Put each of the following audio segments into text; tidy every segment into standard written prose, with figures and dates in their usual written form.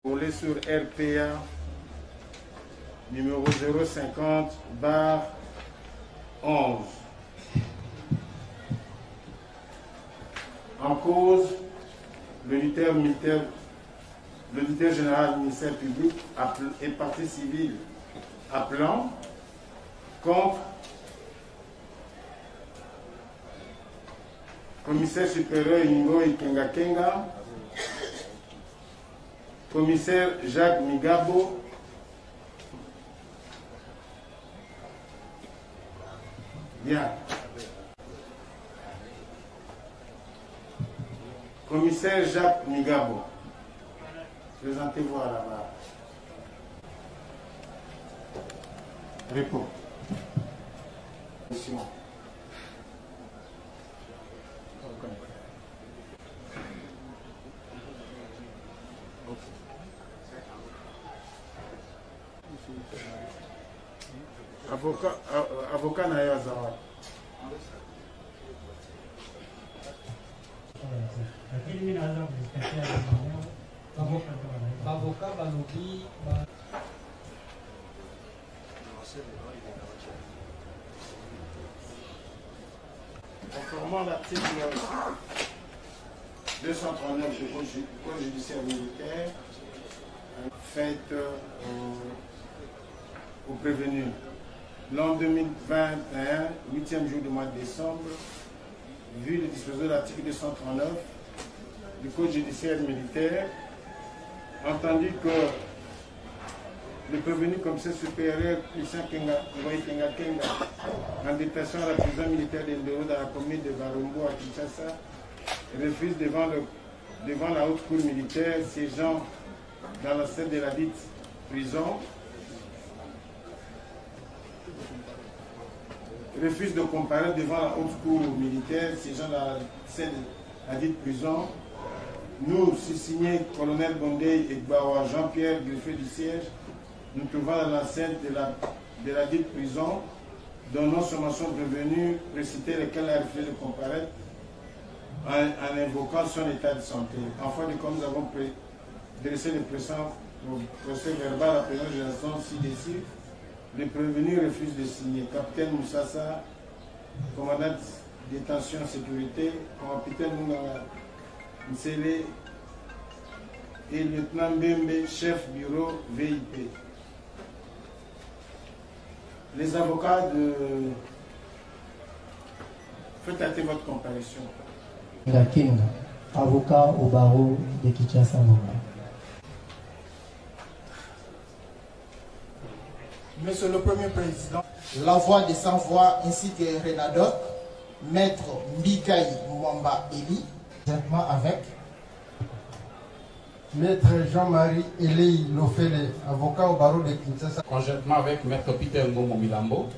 Roulé sur RPA numéro 050/11. En cause, l'auditeur général du ministère public et partie civile appelant contre commissaire supérieur Ingo Ikenga, commissaire Jacques Migabo, bien. Commissaire Jacques Migabo, présentez-vous à la barre. Réponds. Question. Avocat Naya Zawa. Avocat Balobi. Conformément à l'article 239 du Code judiciaire militaire, faite au prévenu. L'an 2021, 8e jour du mois de décembre, vu les dispositions de l'article 239 du Code judiciaire militaire, entendu que le prévenu commissaire supérieur Christian Kenga, en détention à la prison militaire d'Endoro dans la commune de Barumbo à Kinshasa, refuse devant la haute cour militaire siégeant dans la scène de la dite prison, refuse de comparaître devant la haute cour militaire siégeant dans la scène de la dite prison. Nous, signés colonel Bondé et Gbawa Jean-Pierre, greffier du siège, nous trouvons dans l'enceinte de la dite prison, dont nos sommations prévenues précitaient lesquelles a refusé de comparaître en invoquant son état de santé. Enfin, comme nous avons dressé le procès verbal à la présence de l'instance ci-dessus, le prévenu refuse de signer. Capitaine Moussassa, commandant de détention sécurité, capitaine Mounganga Nsele et lieutenant Mbembe, chef bureau VIP. Les avocats de... Faites hâter votre comparution. Kinga, avocat au barreau de Kinshasa. Monsieur le Premier Président, la voix des sans-voix ainsi que Renadoc, Maître Mbikaï Mwamba Eli, conjointement avec Maître Jean-Marie Elei Lofele, avocat au barreau de Kinshasa. Conjointement avec Maître Peter Ngomo Milambo,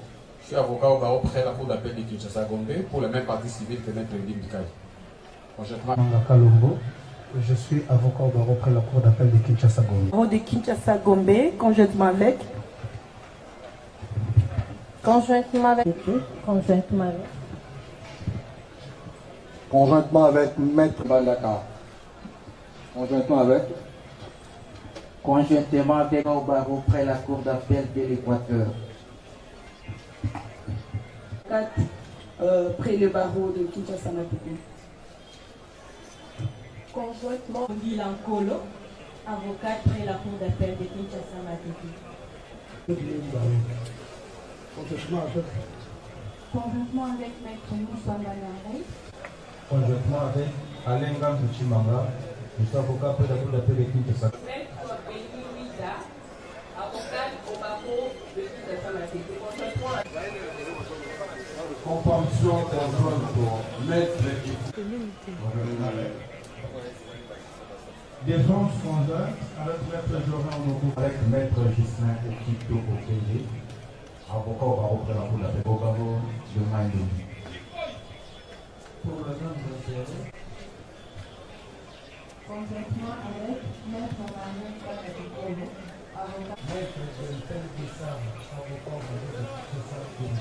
je suis avocat au barreau près de la cour d'appel de Kinshasa Gombe pour le même parti civil que Maître Eli Mbikaï. Conjointement Kalombo, je suis avocat au barreau près de la cour d'appel de Kinshasa Gombe. Barreau de Kinshasa Gombe, conjointement avec. Conjointement avec. Conjointement avec Maître Balaka. Conjointement avec. Conjointement avec au barreau près la cour d'appel de l'Équateur. Près le barreau de Kinshasa Matoukou. Conjointement Milan Kolo, avocate près la cour d'appel de Kinshasa Matoukou. Conjointement avec Maître Moussa Banaré. Conjointement avec Alain Gambouchimanga, je suis avocat près la cour d'appel de Kinshasa. Maître Béni Ouida, avocate au barreau de Kinshasa Matoukou. Compréhension conjointe pour Maître Défense conjointe avec Maître Joran Mokou, avec Maître Gislain Okito Okeye, avocat au barreau près la cour d'appel au barreau de Maïdou. Pour le nom de Conjointement avec Maître Manuel Kakakikolo, avocat. Maître Jentel Bissam, avocat au barreau de Kinshasa Gombe.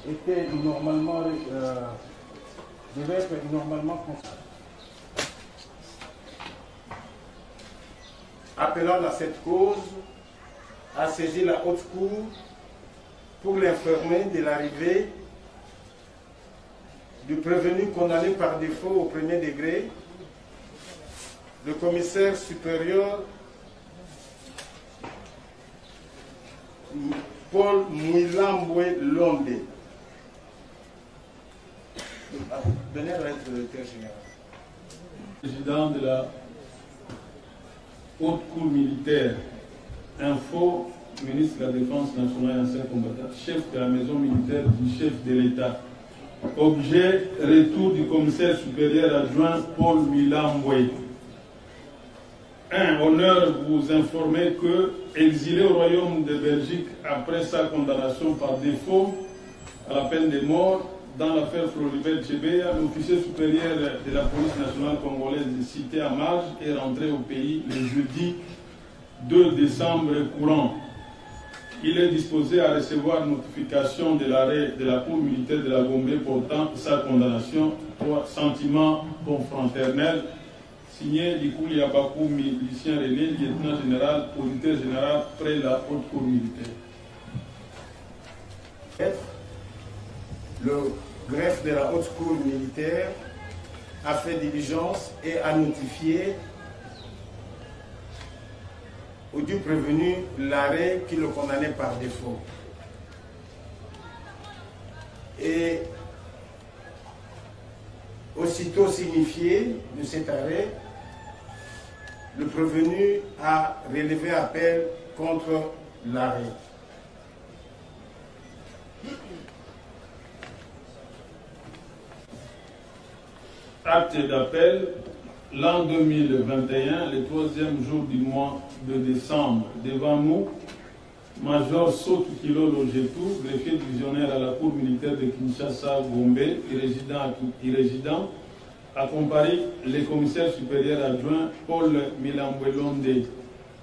était normalement devait être normalement constaté. Appelant à cette cause à saisir la haute cour pour l'informer de l'arrivée du prévenu condamné par défaut au premier degré, le commissaire supérieur Paul Mouilamboué Londé. Donnez la lettre de directeur général. Président de la Haute Cour militaire, info, ministre de la Défense nationale et ancien combattant, chef de la maison militaire du chef de l'État. Objet, retour du commissaire supérieur adjoint Paul Mouilamboué. 1. Honneur vous informer que, exilé au royaume de Belgique après sa condamnation par défaut à la peine de mort dans l'affaire Floribert Chebeya, l'officier supérieur de la police nationale congolaise cité à Marge est rentré au pays le jeudi 2 décembre courant. Il est disposé à recevoir notification de l'arrêt de la Cour militaire de la Gombe portant sa condamnation pour sentiment confraternel. Signé Likouli Abakoumi, Lucien René, lieutenant général, auditeur général, près la haute cour militaire. Le greffe de la haute cour militaire a fait diligence et a notifié au dû prévenu l'arrêt qui le condamnait par défaut. Et aussitôt signifié de cet arrêt, le prévenu a relevé appel contre l'arrêt. Acte d'appel, l'an 2021, le 3e jour du mois de décembre. Devant nous, Major Sotou Kilo Logetou, greffier divisionnaire à la Cour militaire de Kinshasa, Gombe, irrésident, a comparé le commissaire supérieur adjoint Paul Mouilamboué Londé,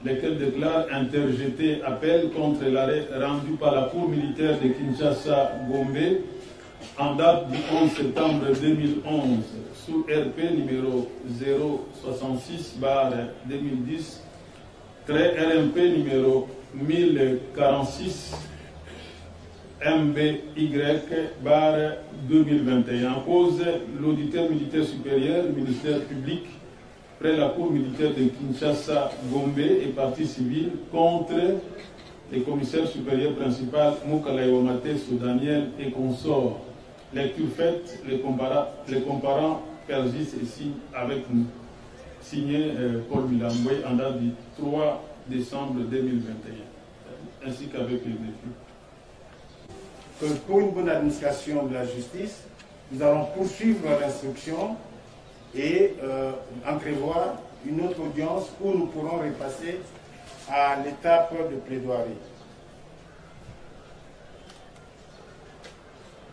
lequel déclare interjeter appel contre l'arrêt rendu par la Cour militaire de Kinshasa, Gombe, en date du 11 septembre 2011, sous RP numéro 066/2010, RMP numéro 1046 MBY/2021. En cause, l'auditeur militaire supérieur, ministère public, près la Cour militaire de Kinshasa, Gombe et partie civile contre le commissaire supérieur principal Moukala Iwamate Soudaniel et consorts. Lecture faite, les comparants persistent ici avec nous. Signé Paul Mouilamboué en date du 3 décembre 2021, ainsi qu'avec les défis. Pour une bonne administration de la justice, nous allons poursuivre l'instruction et en prévoir une autre audience où nous pourrons repasser à l'étape de plaidoirie.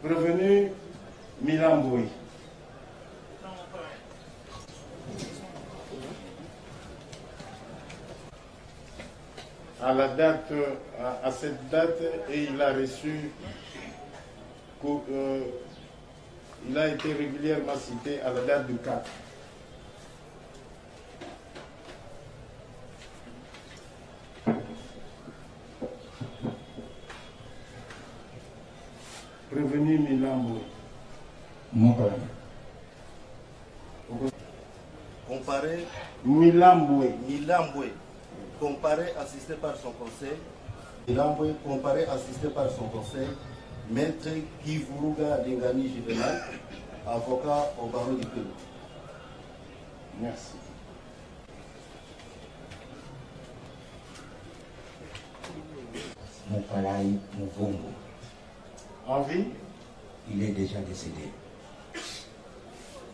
Prévenu Mouilamboué. À cette date, et il a reçu, il a été régulièrement cité à la date du 4. Prévenu Mouilamboué. Mon père. Comparé Mouilamboué. Comparé, assisté par son conseil. Mouilamboué, comparé, assisté par son conseil. Maître Kivuruga Dengani Juvenal, avocat au barreau du Pélou. Merci. Moukalaï Mouvongo. En vie? Il est déjà décédé.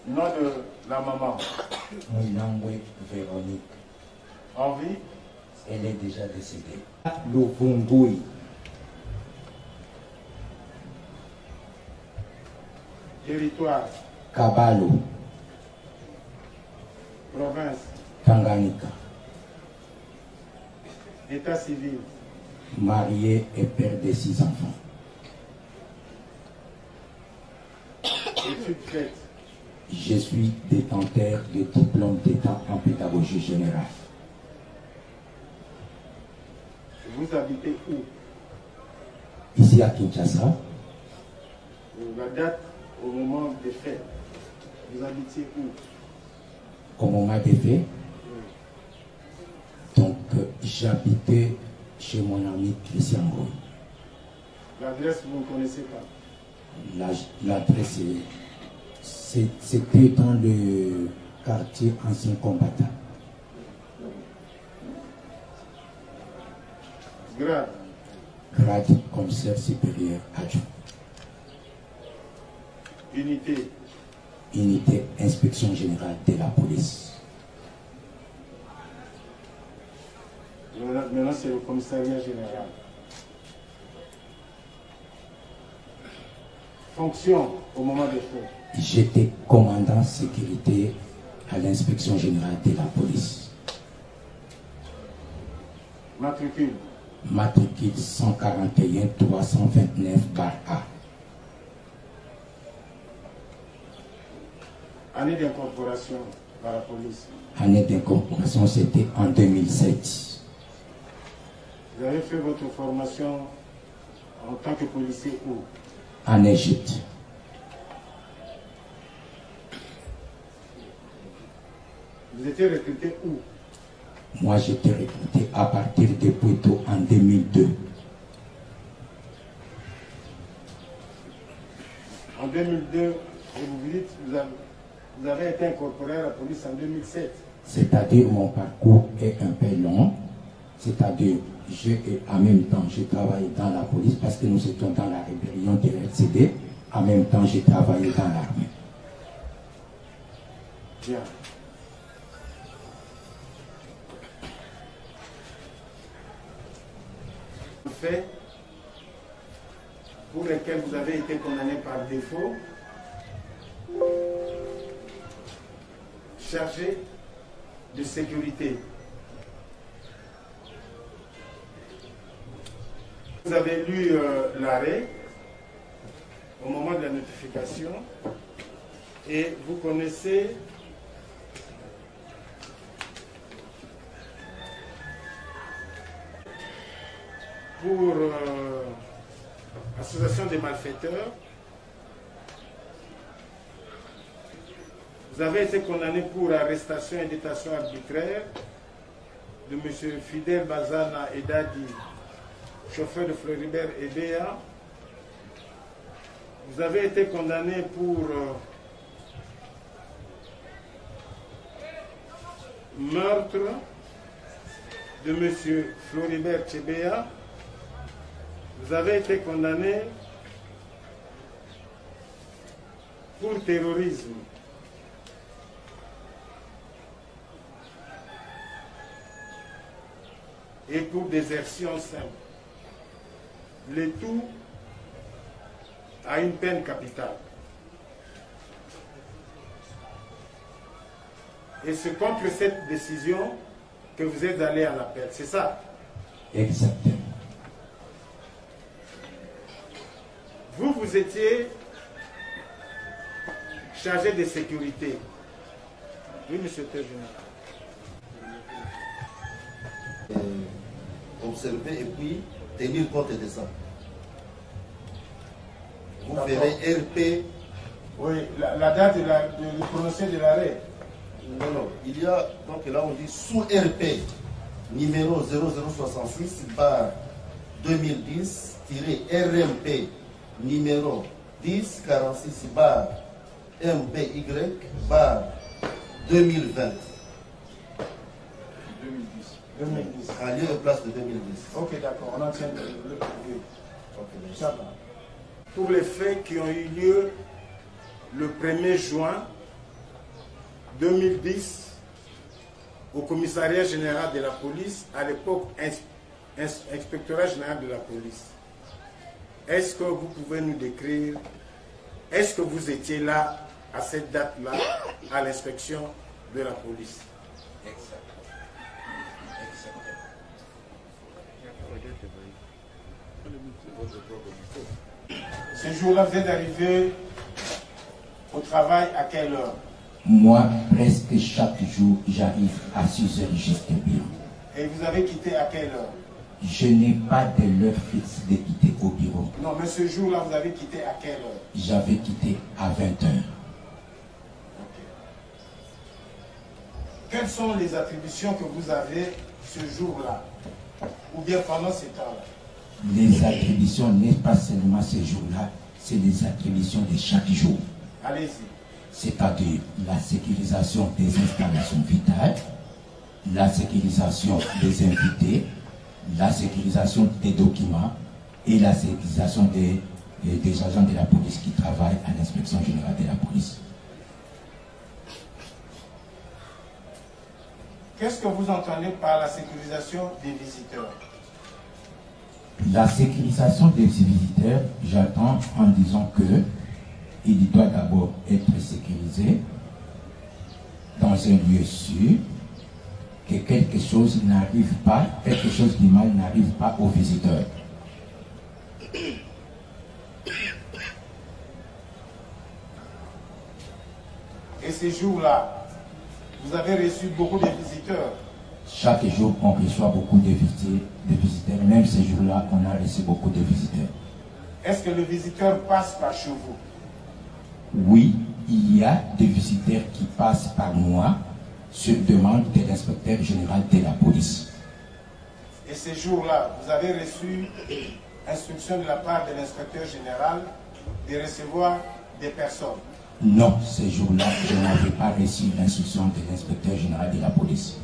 Nom de la maman? Mouilamboué Véronique. En vie? Elle est déjà décédée. Louvungoui. Territoire? Kabalo. Province? Tanganyika. État civil? Marié et père de 6 enfants. études faites? Je suis détenteur de diplôme d'État en pédagogie générale. Vous habitez où? Ici à Kinshasa. La date au moment des faits, vous habitiez où? Au moment des faits. Donc, j'habitais chez mon ami Christian Goy. L'adresse, vous ne connaissez pas? L'adresse, c'était dans le quartier ancien combattant. Grade? Grade commissaire supérieur adjoint. Unité? Unité inspection générale de la police. Maintenant, c'est le commissariat général. Fonction au moment des faits? J'étais commandant sécurité à l'inspection générale de la police. Matricule? Matricule 141 329/A. Année d'incorporation à la police? Année d'incorporation, c'était en 2007. Vous avez fait votre formation en tant que policier où? En Égypte. Vous étiez recruté où? Moi, j'étais recruté à partir de Puerto en 2002. En 2002, et vous dites vous avez été incorporé à la police en 2007. C'est-à-dire mon parcours est un peu long. C'est-à-dire, en même temps, je travaillé dans la police parce que nous étions dans la rébellion de RCD. En même temps, j'ai travaillé dans l'armée. Bien. Faits pour lesquels vous avez été condamné par défaut, chargé de sécurité. Vous avez lu l'arrêt au moment de la notification et vous connaissez pour association des malfaiteurs. Vous avez été condamné pour arrestation et détention arbitraire de M. Fidel Bazana Edadi, chauffeur de Floribert Ebea. Vous avez été condamné pour meurtre de M. Floribert Ebea. Vous avez été condamné pour terrorisme. Et pour désertion simple. Le tout à une peine capitale. Et c'est contre cette décision que vous êtes allé à l'appel, c'est ça? Exactement. Vous étiez chargé de sécurité. Oui, monsieur le général. Observer et puis tenir compte de ça. Vous verrez RP. Oui, la date du prononcé de l'arrêt. Non, non. Il y a, donc là on dit sous RP numéro 0066 par 2010-RMP numéro 1046 bar MBY bar 2020. 2010. À lieu et place de 2010. Ok, d'accord, on en tient le Okay, ça va. Pour les faits qui ont eu lieu le 1er juin 2010 au commissariat général de la police, à l'époque inspectorat général de la police. Est-ce que vous pouvez nous décrire, est-ce que vous étiez là à cette date-là à l'inspection de la police? Ce jour-là, vous êtes arrivé au travail à quelle heure? Moi, presque chaque jour, j'arrive à 6 heures juste bien. Et vous avez quitté à quelle heure? Je n'ai pas de l'heure fixe de quitter au bureau. Non, mais ce jour-là, vous avez quitté à quelle heure? J'avais quitté à 20 heures. Quelles sont les attributions que vous avez ce jour-là? Ou bien pendant ces temps-là? Les attributions n'est pas seulement ce jour-là, c'est les attributions de chaque jour. Allez-y. C'est-à-dire la sécurisation des installations vitales, la sécurisation des invités, la sécurisation des documents et la sécurisation des agents de la police qui travaillent à l'inspection générale de la police. Qu'est-ce que vous entendez par la sécurisation des visiteurs? La sécurisation des visiteurs, j'attends en disant que il doit d'abord être sécurisé dans un lieu sûr, que quelque chose n'arrive pas, quelque chose de mal n'arrive pas aux visiteurs. Et ces jours-là, vous avez reçu beaucoup de visiteurs? Chaque jour, on reçoit beaucoup de visiteurs. Même ces jours-là, on a reçu beaucoup de visiteurs. Est-ce que le visiteur passe par chez vous? Oui, il y a des visiteurs qui passent par moi sur demande de l'inspecteur général de la police. Et ces jours-là, vous avez reçu instruction de la part de l'inspecteur général de recevoir des personnes? Non, ces jours-là, je n'avais pas reçu l'instruction de l'inspecteur général de la police.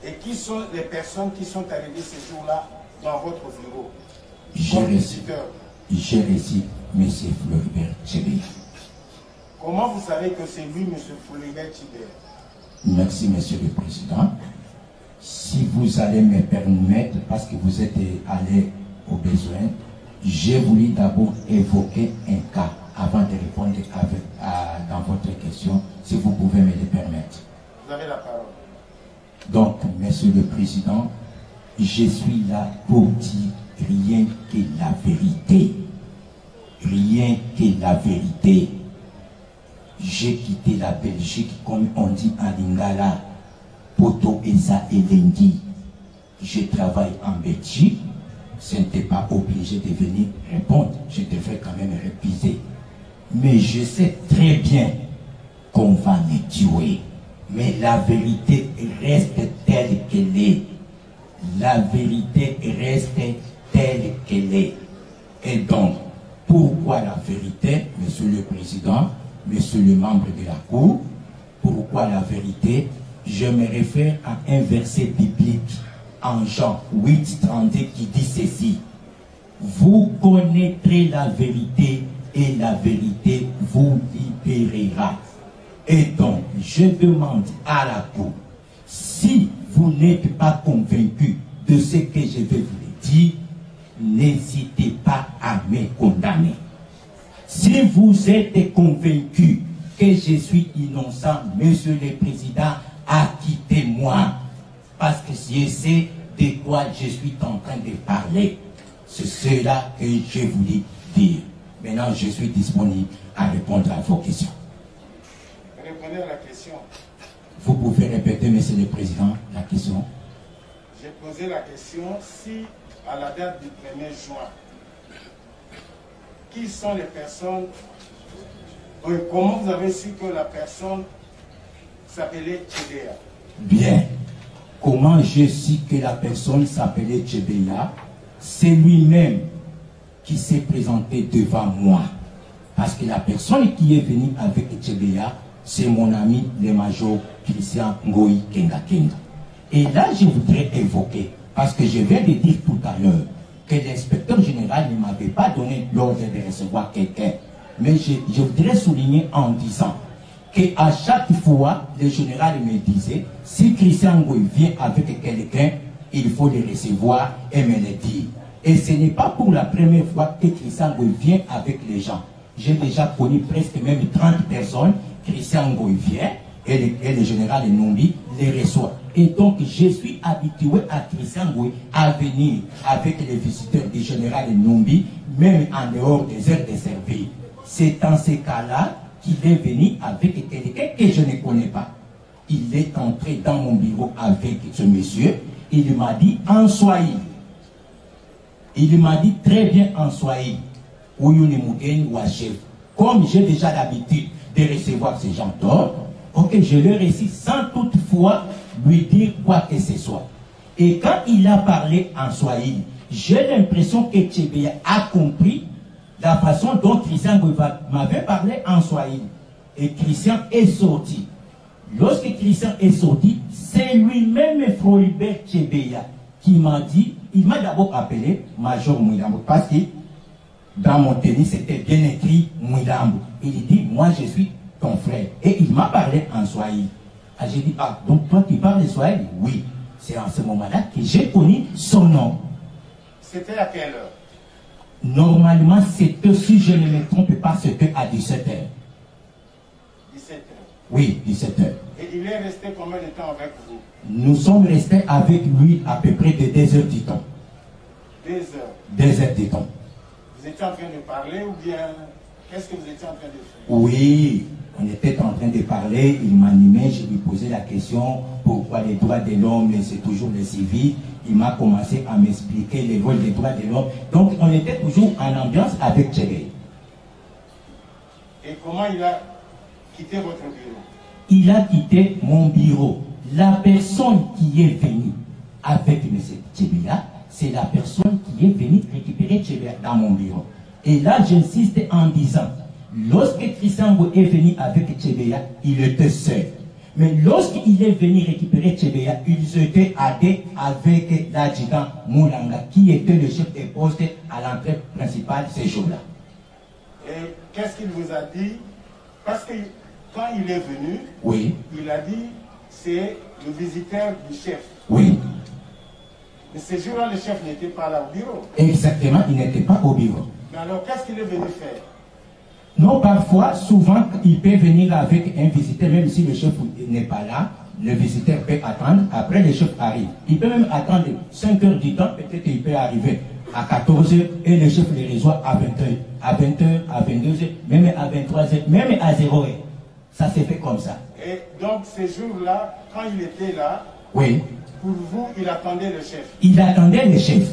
Et qui sont les personnes qui sont arrivées ces jours-là dans votre bureau? J'ai reçu M. Floribert Tchébéa. Comment vous savez que c'est lui, M. Floribert Tchébéa? Merci, M. le Président. Si vous allez me permettre, parce que vous êtes allé au besoin, j'ai voulu d'abord évoquer un cas avant de répondre dans votre question, si vous pouvez me le permettre. Vous avez la parole. Donc, Monsieur le Président, je suis là pour dire rien que la vérité. Rien que la vérité. J'ai quitté la Belgique, comme on dit en lingala, Poto Eza et Lendi. Je travaille en Belgique. Ce n'était pas obligé de venir répondre. Je devrais quand même réviser. Mais je sais très bien qu'on va me tuer. Mais la vérité reste telle qu'elle est. La vérité reste telle qu'elle est. Et donc, pourquoi la vérité, Monsieur le Président, Monsieur le membre de la Cour? Pourquoi la vérité? Je me réfère à un verset biblique en Jean 8:32 qui dit ceci: vous connaîtrez la vérité et la vérité vous libérera. Et donc, je demande à la Cour, si vous n'êtes pas convaincu de ce que je vais vous dire, n'hésitez pas à me condamner. Si vous êtes convaincu que je suis innocent, Monsieur le Président, acquittez-moi. Parce que je sais de quoi je suis en train de parler. C'est cela que je voulais dire. Maintenant, je suis disponible à répondre à vos questions. Répondez à la question. Vous pouvez répéter, Monsieur le Président, la question? J'ai posé la question si, à la date du 1er juin, qui sont les personnes, comment vous avez su que la personne s'appelait Tchébéa? Bien. Comment je sais que la personne s'appelait Tchébéa? C'est lui-même qui s'est présenté devant moi. Parce que la personne qui est venue avec Tchébéa, c'est mon ami le major Christian Ngoï Kenga Kenga. Et là, je voudrais évoquer, parce que je viens de dire tout à l'heure, que l'inspecteur général ne m'avait pas donné l'ordre de recevoir quelqu'un. Mais je voudrais souligner en disant qu'à chaque fois, le général me disait, si Christian Ngoï vient avec quelqu'un, il faut le recevoir et me le dire. Et ce n'est pas pour la première fois que Christian Ngoï vient avec les gens. J'ai déjà connu presque même 30 personnes. Christian Ngoï vient et le général Numbi les reçoit. Et donc, je suis habitué à Christian Ngoué à venir avec les visiteurs du général Numbi, même en dehors des heures de service. C'est dans ces cas-là qu'il est venu avec quelqu'un que je ne connais pas. Il est entré dans mon bureau avec ce monsieur. Il m'a dit en Swahili. Il m'a dit très bien en Swahili. Comme j'ai déjà l'habitude de recevoir ces gens d'ordre, ok, je le récite sans toutefois lui dire quoi que ce soit. Et quand il a parlé en Swahili, j'ai l'impression que Tchebeya a compris la façon dont Christian m'avait parlé en Swahili. Et Christian est sorti. Lorsque Christian est sorti, c'est lui-même Floribert Tchebeya qui m'a dit, il m'a d'abord appelé Major Mouidambo, parce que dans mon tennis c'était bien écrit Mouidambo. Il dit, moi je suis ton frère. Et il m'a parlé en Swahili. Ah, j'ai dit, ah, donc toi tu parles Swahili? Oui. C'est en ce moment-là que j'ai connu son nom. C'était à quelle heure? Normalement, c'était, si je ne me trompe pas, c'était à 17h. 17h. Oui, 17h. Et il est resté combien de temps avec vous? Nous sommes restés avec lui à peu près de 2 heures du temps. 2 heures? 2 heures du temps. Vous étiez en train de parler ou bien qu'est-ce que vous étiez en train de faire? Oui, on était en train de parler, il m'animait, je lui posais la question pourquoi les droits de l'homme, c'est toujours les civils. Il m'a commencé à m'expliquer les rôles des droits de l'homme. Donc on était toujours en ambiance avec Tchébé. Et comment il a quitté votre bureau? Il a quitté mon bureau. La personne qui est venue avec M. Tchébéa, c'est la personne qui est venue récupérer Tchébéa dans mon bureau. Et là, j'insiste en disant, lorsque Christian est venu avec Tchébéa, il était seul. Mais lorsqu'il est venu récupérer Tchébéa, ils étaient aidés avec l'adjudant Moulanga, qui était le chef de poste à l'entrée principale ces jours-là. Et qu'est-ce qu'il vous a dit? Parce que quand il est venu, oui, il a dit c'est le visiteur du chef. Oui. Mais ce jour-là, le chef n'était pas là au bureau. Exactement, il n'était pas au bureau. Mais alors, qu'est-ce qu'il est venu faire? Non, parfois, souvent, il peut venir avec un visiteur, même si le chef n'est pas là, le visiteur peut attendre, après le chef arrive. Il peut même attendre 5 heures du temps, peut-être qu'il peut arriver à 14 heures et le chef le reçoit à 20 heures, à 20 heures, à 22 heures, même à 23 heures, même à 0 heure. Ça s'est fait comme ça. Et donc, ces jours-là, quand il était là, oui, pour vous, il attendait le chef. Il attendait le chef.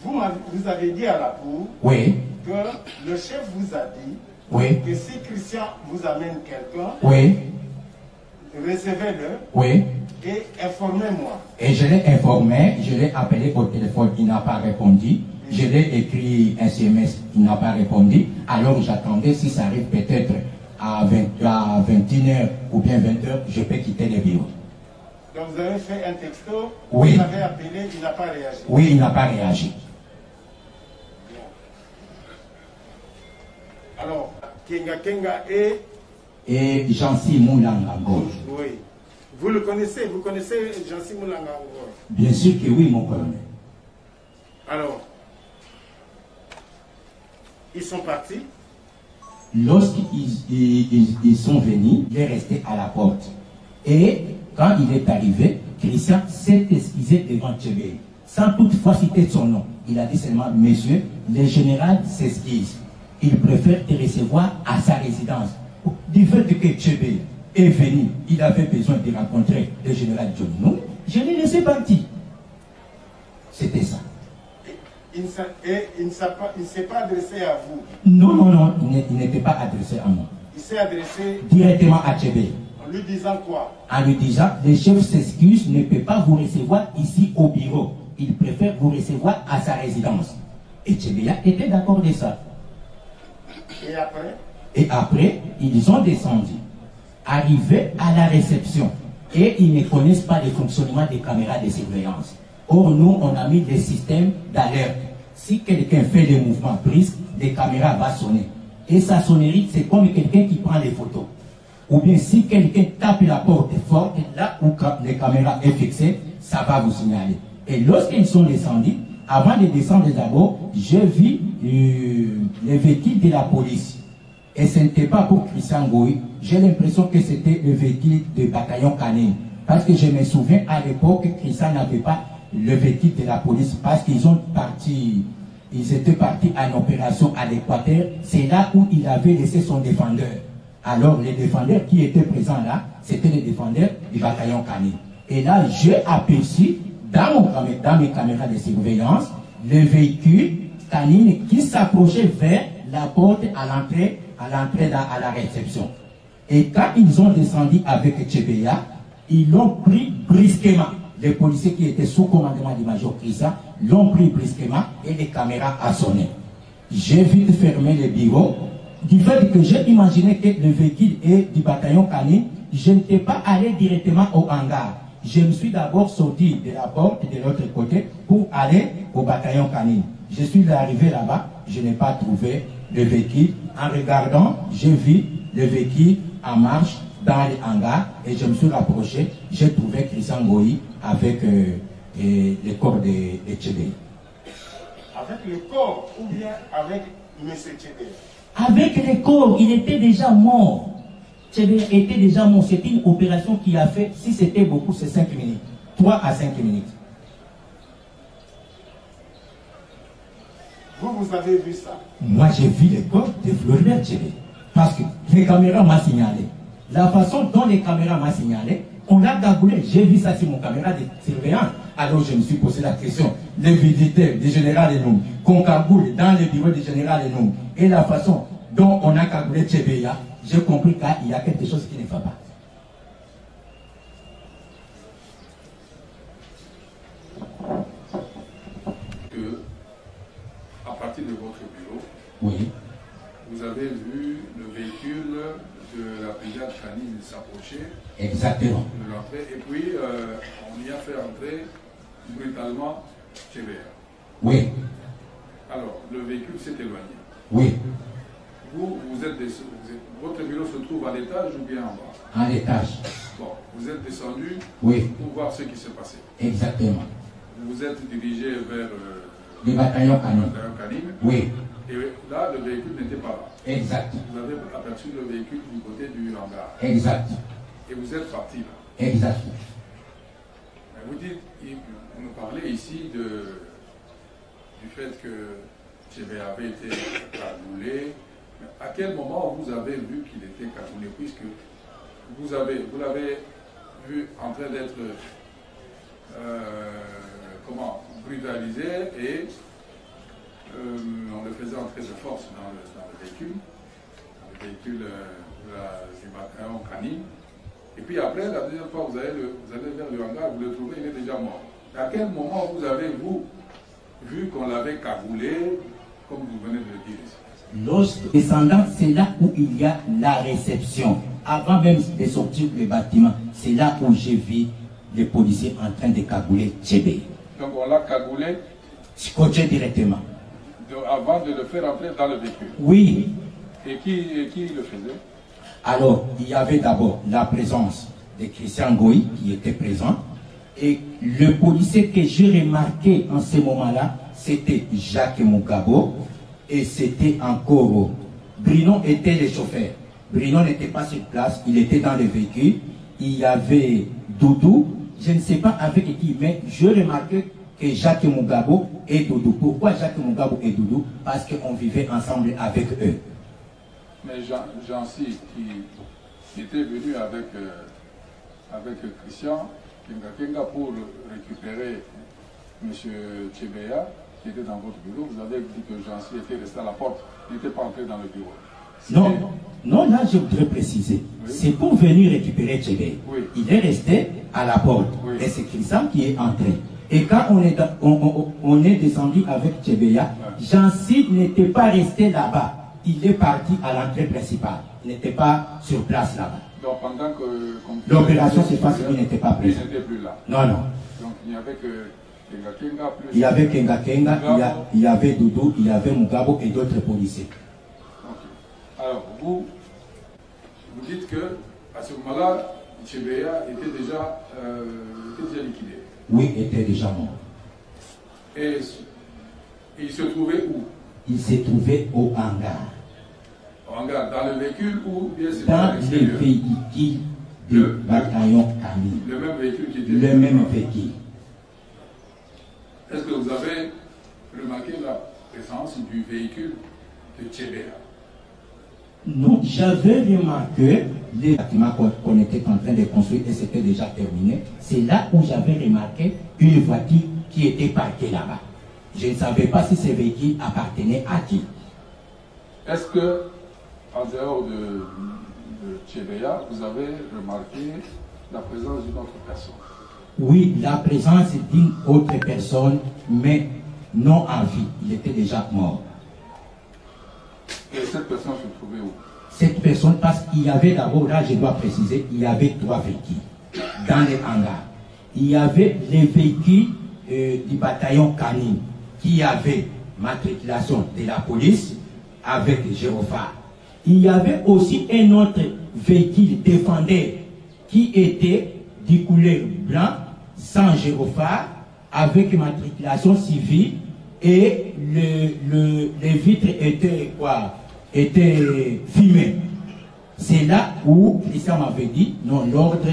Vous avez dit à la cour, oui, que le chef vous a dit, oui, que si Christian vous amène quelqu'un, oui, recevez-le, oui, et informez-moi. Et je l'ai informé, je l'ai appelé au téléphone, il n'a pas répondu. Je l'ai écrit un SMS, il n'a pas répondu. Alors j'attendais, si ça arrive peut-être à 21h ou bien 20h, je peux quitter le bureau. Donc vous avez fait un texto, oui, vous l'avez appelé, il n'a pas réagi. Oui, il n'a pas réagi. Bien. Alors, Kenga et Jansi Moulanga Ngor. Oui. Vous le connaissez, vous connaissez Jansi Moulanga Ngor? Bien sûr que oui, mon colonel. Alors, ils sont partis. Lorsqu'ils sont venus, il est resté à la porte. Et quand il est arrivé, Christian s'est excusé devant Tchébé, sans toutefois citer son nom. Il a dit seulement, monsieur, le général s'excuse. Il préfère te recevoir à sa résidence. Du fait que Tchébé est venu, il avait besoin de rencontrer le général John Nou, je l'ai laissé partir. C'était ça. Il ne s'est pas adressé à vous? Non, non, non, il n'était pas adressé à moi. Il s'est adressé directement à Tchébé. En lui disant quoi? En lui disant, le chef s'excuse, ne peut pas vous recevoir ici au bureau. Il préfère vous recevoir à sa résidence. Et Tchébéa était d'accord de ça. Et après? Et après, ils ont descendu. Arrivés à la réception. Et ils ne connaissent pas le fonctionnement des caméras de surveillance. Or, nous, on a mis des systèmes d'alerte. Si quelqu'un fait des mouvements brusques, les caméras vont sonner. Et sa sonnerie, c'est comme quelqu'un qui prend les photos. Ou bien si quelqu'un tape la porte forte, là où les caméras sont fixées, ça va vous signaler. Et lorsqu'ils sont descendus, avant de descendre d'abord, j'ai vu les véhicules de la police. Et ce n'était pas pour Christian Goï. J'ai l'impression que c'était le véhicule du bataillon Canine. Parce que je me souviens, à l'époque, Christian n'avait pas le véhicule de la police parce qu'ils étaient partis en opération à l'Équateur. C'est là où il avait laissé son défendeur. Alors, les défendeurs qui étaient présents là, c'était les défendeurs du bataillon Canine. Et là, j'ai aperçu, dans mes caméras de surveillance, le véhicule Canine qui s'approchait vers la porte à l'entrée à la réception. Et quand ils ont descendu avec Tchebeya, ils l'ont pris brusquement. Les policiers qui étaient sous commandement du major Christian l'ont pris brusquement et les caméras ont sonné. J'ai vite fermé le bureau. Du fait que j'ai imaginé que le véhicule est du bataillon Canine, je n'étais pas allé directement au hangar. Je me suis d'abord sorti de la porte de l'autre côté pour aller au bataillon Canine. Je suis arrivé là-bas, je n'ai pas trouvé le véhicule. En regardant, j'ai vu le véhicule en marche dans les hangars et je me suis rapproché. J'ai trouvé Christian Goï avec le corps de Tchébé. Avec le corps ou bien avec M. Tchébé? Avec le corps, il était déjà mort. Tchébé était déjà mort. C'était une opération qui a fait, si c'était beaucoup, c'est 5 minutes. 3 à 5 minutes. Vous avez vu ça? Moi, j'ai vu le corps de Floribert Tchébé. Parce que les caméras m'ont signalé. La façon dont les caméras m'ont signalé, on l'a cagoulé. J'ai vu ça sur mon caméra de surveillance. Alors je me suis posé la question. Les visiteurs du général Enoum, qu'on cagoule dans le bureau du général Enoum, et la façon dont on a cagoulé Tchébeya, j'ai compris qu'il y a quelque chose qui ne va pas. À partir de votre bureau, oui, vous avez vu le véhicule de la brigade Canine s'approcher. Exactement. De l'entrée, et puis on y a fait entrer brutalement Tchébeya. Oui. Alors, le véhicule s'est éloigné. Oui. Votre bureau se trouve à l'étage ou bien en bas? À l'étage. Bon, vous êtes descendu oui, pour voir ce qui s'est passé. Exactement. Vous vous êtes dirigé vers le bataillon Canine. Oui. Et là, le véhicule n'était pas là. Exact. Vous avez aperçu le véhicule du côté du hangar. Exact. Et vous êtes parti là. Exact. Vous dites, vous nous parlez ici du fait que Tchébeya avait été cagoulé. À quel moment vous avez vu qu'il était cagoulé, puisque vous l'avez vu en train d'être brutalisé et on le faisait entrer de force dans le véhicule du bataillon Canine. Et puis après, la deuxième fois, vous allez vers le hangar, vous le trouvez, il est déjà mort. À quel moment vous avez, vu qu'on l'avait cagoulé, comme vous venez de le dire ici? Lorsque descendant, c'est là où il y a la réception. Avant même de sortir du bâtiment, c'est là où j'ai vu les policiers en train de cagouler Tchébé. Donc on l'a cagoulé? Scotché directement. Avant de le faire entrer dans le véhicule? Oui. Et qui le faisait? Alors, il y avait d'abord la présence de Christian Goï qui était présent. Et le policier que j'ai remarqué en ce moment-là, c'était Jacques Mugabo. Et c'était encore Bruno était le chauffeur. Bruno n'était pas sur place, il était dans le véhicule. Il y avait Doudou, je ne sais pas avec qui, mais je remarquais que Jacques Mugabo et Doudou. Pourquoi Jacques Mugabo et Doudou? Parce qu'on vivait ensemble avec eux. Mais Jancy, qui était venu avec Christian Kenga pour récupérer M. Tchébeya, qui était dans votre bureau, vous avez dit que Jancy était resté à la porte, il n'était pas entré dans le bureau. Non, là je voudrais préciser. Oui. C'est pour venir récupérer Tchébeya. Oui. Il est resté à la porte. Oui. Et c'est Christian qui est entré. Et quand on est descendu avec Tchébeya, Jancy n'était pas resté là-bas. Il est parti à l'entrée principale. Il n'était pas sur place là-bas. Donc pendant que l'opération se passe, il n'était pas présent. Il n'était plus là. Non. Donc il n'y avait que Kenga Kenga plus. Il y avait Kenga Kenga, il y avait Doudou, il y avait Mugabo et d'autres policiers. Okay. Alors vous dites que à ce moment-là, Tchébeya était déjà liquidé. Oui, il était déjà mort. Et il se trouvait où? Il s'est trouvé au hangar. En garde, dans le véhicule ou bien c'est dans les véhicules du bataillon Camille. Le même véhicule qui était... Le même véhicule. Est-ce que vous avez remarqué la présence du véhicule de Tchébéa? Non, j'avais remarqué les bâtiments qu'on était en train de construire et c'était déjà terminé. C'est là où j'avais remarqué une voiture qui était parquée là-bas. Je ne savais pas si ce véhicule appartenait à qui. Est-ce que, en dehors de Tchébéa, vous avez remarqué la présence d'une autre personne? Oui, la présence d'une autre personne, mais non en vie. Il était déjà mort. Et cette personne se trouvait où? Cette personne, parce qu'il y avait d'abord, là je dois préciser, il y avait 3 véhicules dans les hangars. Il y avait les véhicules du bataillon Canine qui avaient matriculation de la police avec gyrophare. Il y avait aussi un autre véhicule défendeur qui était du couleur blanc, sans gyrophare, avec matriculation civile et les vitres étaient quoi? Étaient fumées. C'est là où Christian m'avait dit, non, l'ordre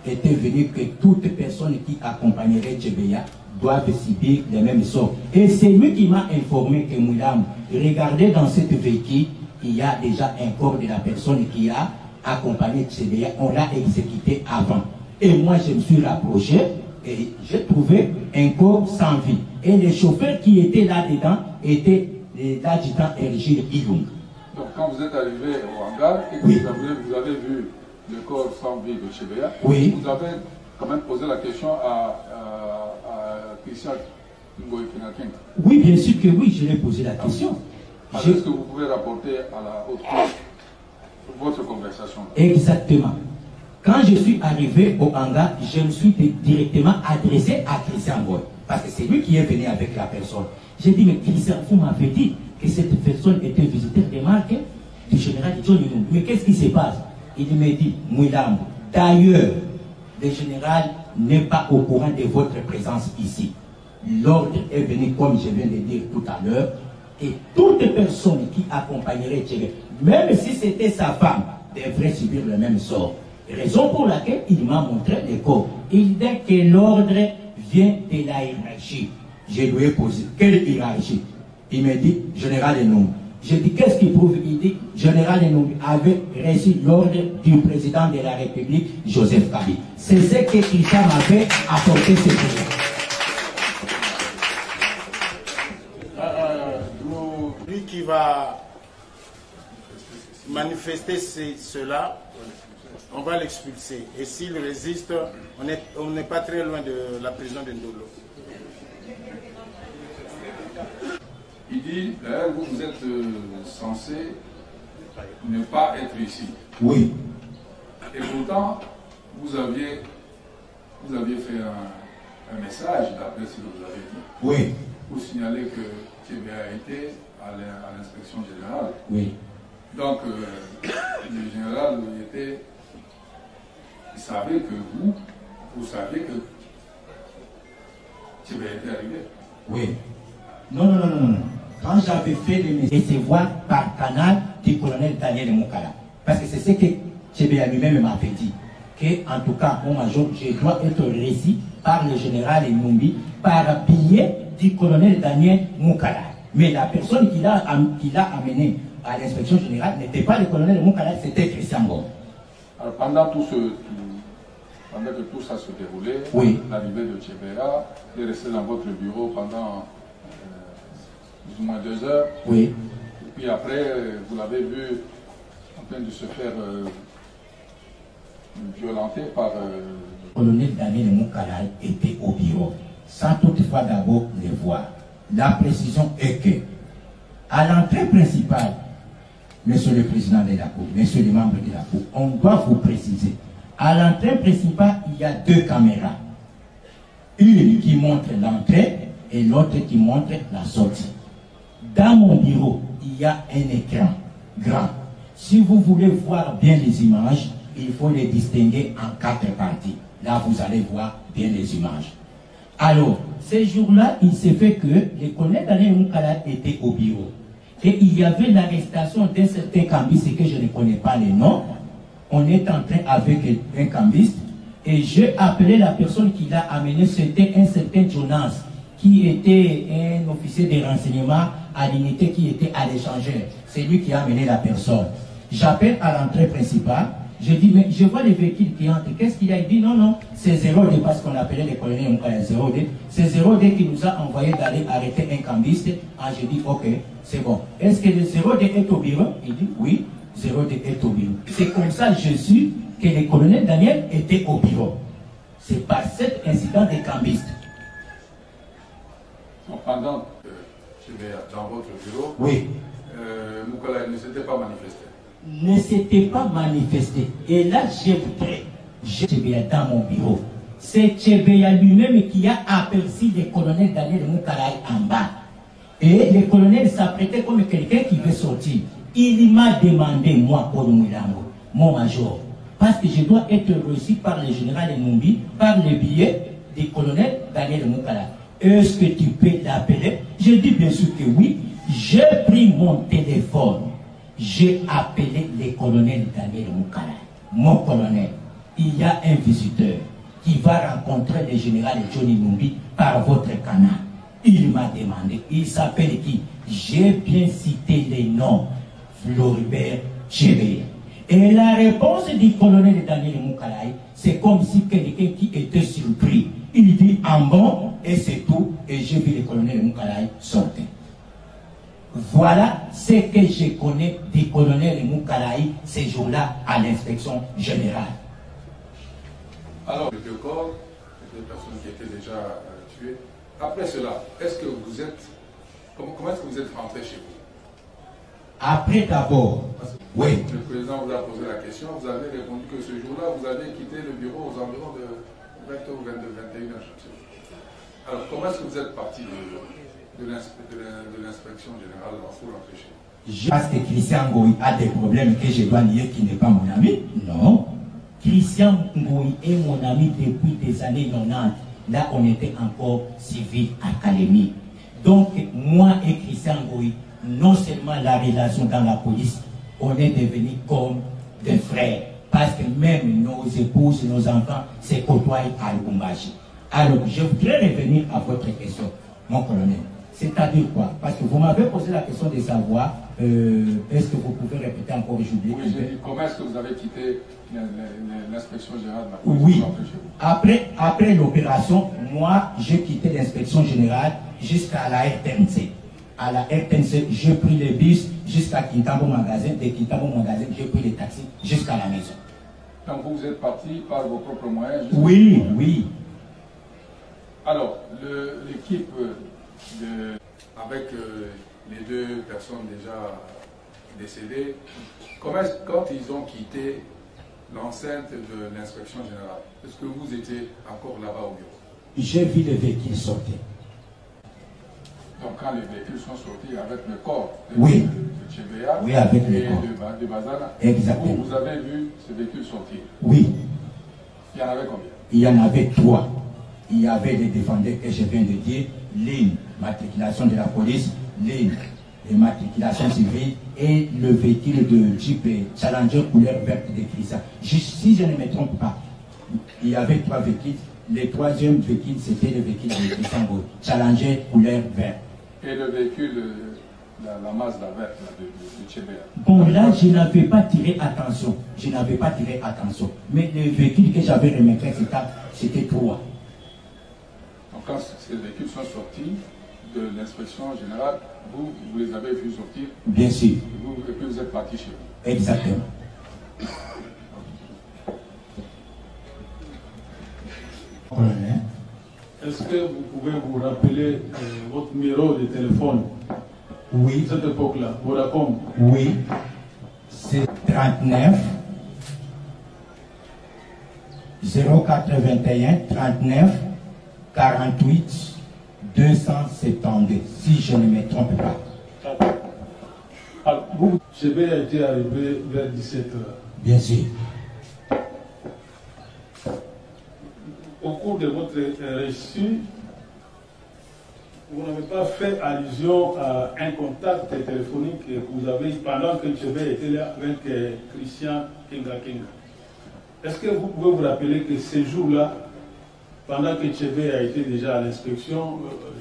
était venu que toute personne qui accompagnerait Tchébéa doivent subir les mêmes sorts. Et c'est lui qui m'a informé que Moulam, regardez dans cette véhicule, il y a déjà un corps de la personne qui a accompagné Tchébéa. On l'a exécuté avant. Et moi, je me suis rapproché et j'ai trouvé un corps sans vie. Et les chauffeurs qui étaient là-dedans étaient l'adjudant Ergile Iloum. Donc quand vous êtes arrivé au hangar et que vous avez vu le corps sans vie de Tchébéa, vous avez quand même posé la question à Christian Ngoï Kenaking. Oui, bien sûr que oui, je lui ai posé la question. Est-ce que vous pouvez rapporter à la haute cour votre conversation? Exactement. Quand je suis arrivé au hangar, je me suis directement adressé à Christian Ngoï. Parce que c'est lui qui est venu avec la personne. J'ai dit, mais Christian, vous m'avez dit que cette personne était visiteur des marques du général John Lumumba. Mais qu'est-ce qui se passe? Il m'a dit, Moulam, d'ailleurs, le général n'est pas au courant de votre présence ici. L'ordre est venu, comme je viens de dire tout à l'heure, et toute personne qui accompagnerait Tchébé, même si c'était sa femme, devrait subir le même sort. Raison pour laquelle il m'a montré les corps. Il dit que l'ordre vient de la hiérarchie. Je lui ai posé, quelle hiérarchie? Il me dit, général Enumbi. J'ai dit, qu'est-ce qu'il prouve? Il dit, général Enumbi avait reçu l'ordre du président de la République, Joseph Kabila. C'est ce que Christian m'avait apporté ce jour. Lui qui va manifester cela, on va l'expulser. Et s'il résiste, on n'est pas très loin de la prison de Ndolo. Il dit, vous êtes censé ne pas être ici. Oui. Et pourtant, vous aviez fait un message, d'après ce que vous avez dit. Oui. Pour signaler que Tchébéa a été à l'inspection générale. Oui. Donc, le général il savait que vous saviez que Tchébéa était arrivé. Oui. Non. Quand j'avais fait le message, recevoir par canal du colonel Daniel Moukala. Parce que c'est ce que Tchébéa lui-même m'avait dit. Que, en tout cas, mon major, je dois être reçu par le général Enumbi par billet du colonel Daniel Moukala. Mais la personne qui l'a amené à l'inspection générale n'était pas le colonel Moukala, c'était Christian Ngoï. Alors pendant que tout ça se déroulait, l'arrivée de Tchébéa, il est resté dans votre bureau pendant plus ou moins 2 heures. Oui. Et puis après, vous l'avez vu en train de se faire violenter par... Le colonel Daniel Moukala était au bureau, sans toutefois d'abord le voir. La précision est que, à l'entrée principale, Monsieur le Président de la Cour, Messieurs les membres de la Cour, on doit vous préciser, à l'entrée principale, il y a 2 caméras. Une qui montre l'entrée et l'autre qui montre la sortie. Dans mon bureau, il y a un écran grand. Si vous voulez voir bien les images, il faut les distinguer en 4 parties. Là, vous allez voir bien les images. Alors, ce jour-là, il s'est fait que le colonel Daniel Moukala était au bureau. Et il y avait l'arrestation d'un certain cambiste que je ne connais pas les noms. On est en train avec un cambiste et j'ai appelé la personne qui l'a amené, c'était un certain Jonas, qui était un officier de renseignement à l'unité qui était à l'échangeur. C'est lui qui a amené la personne. J'appelle à l'entrée principale. Je dis, mais je vois les véhicules qui entrent. Qu'est-ce qu'il a? Il dit, non, non, c'est 0D parce qu'on appelait les colonels 0D. C'est 0D qui nous a envoyé d'aller arrêter un cambiste. Ah, je dis, ok, c'est bon. Est-ce que le 0D est au bureau? Il dit, oui, 0D est au bureau. C'est comme ça, je suis que le colonel Daniel était au bureau. C'est par cet incident des cambistes. Pendant dans votre bureau, oui. Moukala ne s'était pas manifesté. Ne s'était pas manifesté. Et là, j'ai Tchebeya dans mon bureau. C'est Tchebeya lui-même qui a aperçu le colonel Daniel Moukalaï en bas. Et le colonel s'apprêtait comme quelqu'un qui veut sortir. Il m'a demandé, moi, Paul Moulango, mon major, parce que je dois être reçu par le général Numbi, par le billet du colonel Daniel Moukalaï. Est-ce que tu peux l'appeler? Je dis bien sûr que oui. J'ai pris mon téléphone. J'ai appelé le colonel Daniel Moukalaï. Mon colonel, il y a un visiteur qui va rencontrer le général Johnny Numbi par votre canal. Il m'a demandé, il s'appelle qui? J'ai bien cité les noms. Floribert Tchebeya. Et la réponse du colonel Daniel Moukalaï, c'est comme si quelqu'un qui était surpris. Il dit en bon, et c'est tout, et j'ai vu le colonel Moukalaï sortir. Voilà ce que je connais du colonel Moukalaï ces jours-là à l'inspection générale. Alors, les deux corps, les deux personnes qui étaient déjà tuées, après cela, est-ce que vous êtes, comment est-ce que vous êtes rentré chez vous? Après d'abord, oui. Le président vous a posé la question, vous avez répondu que ce jour-là, vous avez quitté le bureau aux environs de 20h ou 21h. Alors, comment est-ce que vous êtes parti de l'inspection générale pour rentrer chez vous? Parce que Christian Ngoï a des problèmes que je dois nier qu'il n'est pas mon ami. Non. Christian Ngoï est mon ami depuis des années 90. Là, on était encore civil académique. Donc, moi et Christian Ngoï, non seulement la relation dans la police, on est devenus comme des frères. Parce que même nos épouses, nos enfants se côtoient à Lubumbashi. Alors, je voudrais revenir à votre question, mon colonel. C'est-à-dire quoi? Parce que vous m'avez posé la question de savoir, est-ce que vous pouvez répéter encore aujourd'hui? Oui, j'ai dit, comment est-ce que vous avez quitté l'inspection générale de la police? Oui. Après l'opération, moi, j'ai quitté l'inspection générale jusqu'à la RTNC. À la RTNC, j'ai pris les bus jusqu'à Kintambo Magasin. De Kintambo Magasin, j'ai pris les taxis jusqu'à la maison. Donc vous êtes parti par vos propres moyens? Oui, oui. Alors, l'équipe avec les deux personnes déjà décédées, quand ils ont quitté l'enceinte de l'inspection générale, est-ce que vous étiez encore là-bas au bureau? J'ai vu les véhicules sortir. Donc quand les véhicules sont sortis avec le corps oui. de Tchebeya oui, avec et le corps. de Bazana, exactement. Vous avez vu ces véhicules sortir? Oui. Il y en avait combien? Il y en avait 3. Il y avait les défendeurs que je viens de dire, ligne, matriculation de la police, ligne, et matriculation civile, et le véhicule de Jeep Challenger couleur verte de Christian. Si je ne me trompe pas, il y avait 3 véhicules. Le 3e véhicule, c'était le véhicule de Christian Challenger couleur verte. Et le véhicule, la Mazda verte de Tchebeya? Bon, là, je n'avais pas tiré attention. Je n'avais pas tiré attention. Mais le véhicule que j'avais remarqué, c'était 3. Donc quand ces véhicules sont sortis de l'inspection générale, vous les avez vus sortir? Bien sûr. Et puis vous êtes parti chez vous? Exactement. Est-ce que vous pouvez vous rappeler votre numéro de téléphone? Oui. À cette époque-là, Vodacom? Oui. C'est 39 0421 39 48 272, si je ne me trompe pas. Alors, vous, Tchebeya a été arrivé vers 17h. Bien sûr. Au cours de votre reçu, vous n'avez pas fait allusion à un contact téléphonique que vous avez pendant que Tchébé était là avec Christian Kenga Kenga. Est-ce que vous pouvez vous rappeler que ces jours-là, pendant que Tchébé a été déjà à l'inspection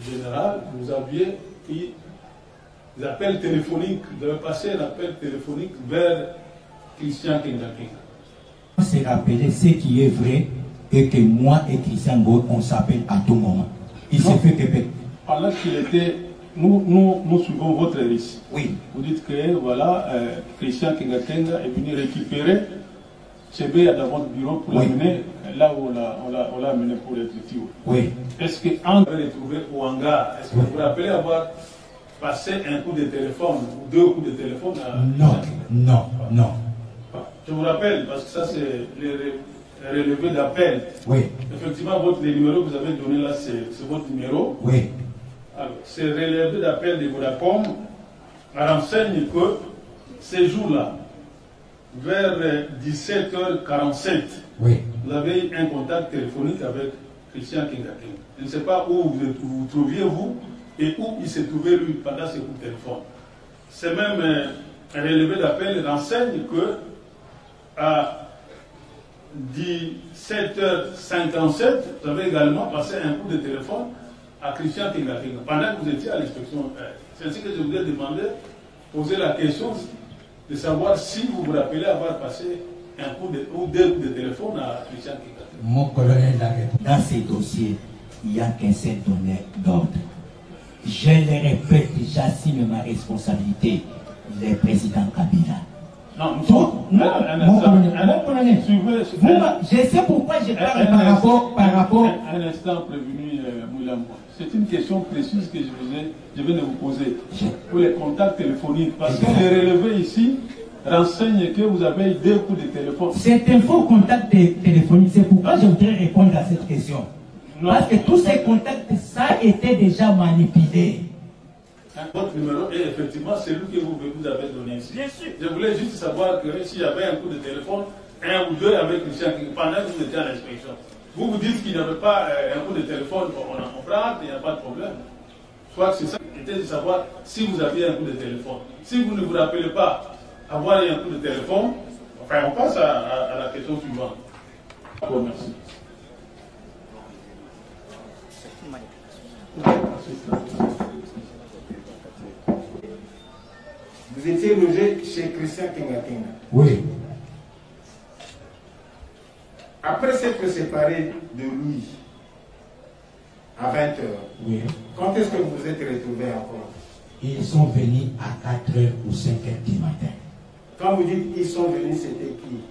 générale, vous aviez eu des appels téléphoniques, vous avez passé un appel téléphonique vers Christian Kenga Kenga? On s'est rappelé ce qui est vrai et que moi et Christian Goy, on s'appelle à tout moment. Il s'est fait que... Pendant qu'il était... Nous suivons votre récit. Oui. Vous dites que voilà, Christian Kenga Kenga est venu récupérer Tchébé dans votre bureau pour l'amener là où on l'a amené pour être tué. Oui. Est-ce qu'en vous retrouvé au hangar, est-ce que vous vous rappelez avoir passé un coup de téléphone ou deux coups de téléphone à... Non. Je vous rappelle, parce que ça c'est le relevé d'appel. Oui. Effectivement, le numéro que vous avez donné là, c'est votre numéro. Oui. Alors, ce relevé d'appel de Vodacom renseigne que ces jours-là, vers 17h47, oui, vous avez eu un contact téléphonique avec Christian Kenga Kenga. Je ne sais pas où vous trouviez vous et où il s'est trouvé lui pendant ce coup de téléphone. Ce même relevé d'appel renseigne que à 17h57, vous avez également passé un coup de téléphone à Christian Kenga Kenga pendant que vous étiez à l'inspection. C'est ainsi que je vous ai demandé, poser la question de savoir si vous vous rappelez avoir passé un coup ou deux coups de téléphone à Christian Kenga Kenga. Mon colonel l'a répondu. Dans ces dossiers, il n'y a qu'un seul donneur d'ordre. Je le répète, j'assume ma responsabilité, le président Kabila. Non, mon colonel, je sais pourquoi je parle par rapport... Un instant prévenu, Moulambo. C'est une question précise que je viens de vous poser pour les contacts téléphoniques. Parce que les relevés ici renseignent que vous avez deux coups de téléphone. C'est un faux contact téléphonique. C'est pourquoi je voudrais répondre à cette question. Non. Parce que tous ces contacts, ça a été déjà manipulé. Votre numéro est effectivement celui que vous avez donné ici. Bien sûr. Je voulais juste savoir que s'il y avait un coup de téléphone, un ou deux avec Christian, pendant que vous étiez à l'inspection. Vous dites qu'il n'y avait pas un coup de téléphone, on prend, il n'y a pas de problème. Soit c'est ça, c'était de savoir si vous aviez un coup de téléphone. Si vous ne vous rappelez pas avoir un coup de téléphone, enfin on passe à la question suivante. Merci. Vous étiez logé chez Christian Kenga Kenga. Oui. Après s'être séparé de lui à 20h, oui. Quand est-ce que vous vous êtes retrouvés encore? Ils sont venus à 4h ou 5h du matin. Quand vous dites ils sont venus, c'était qui?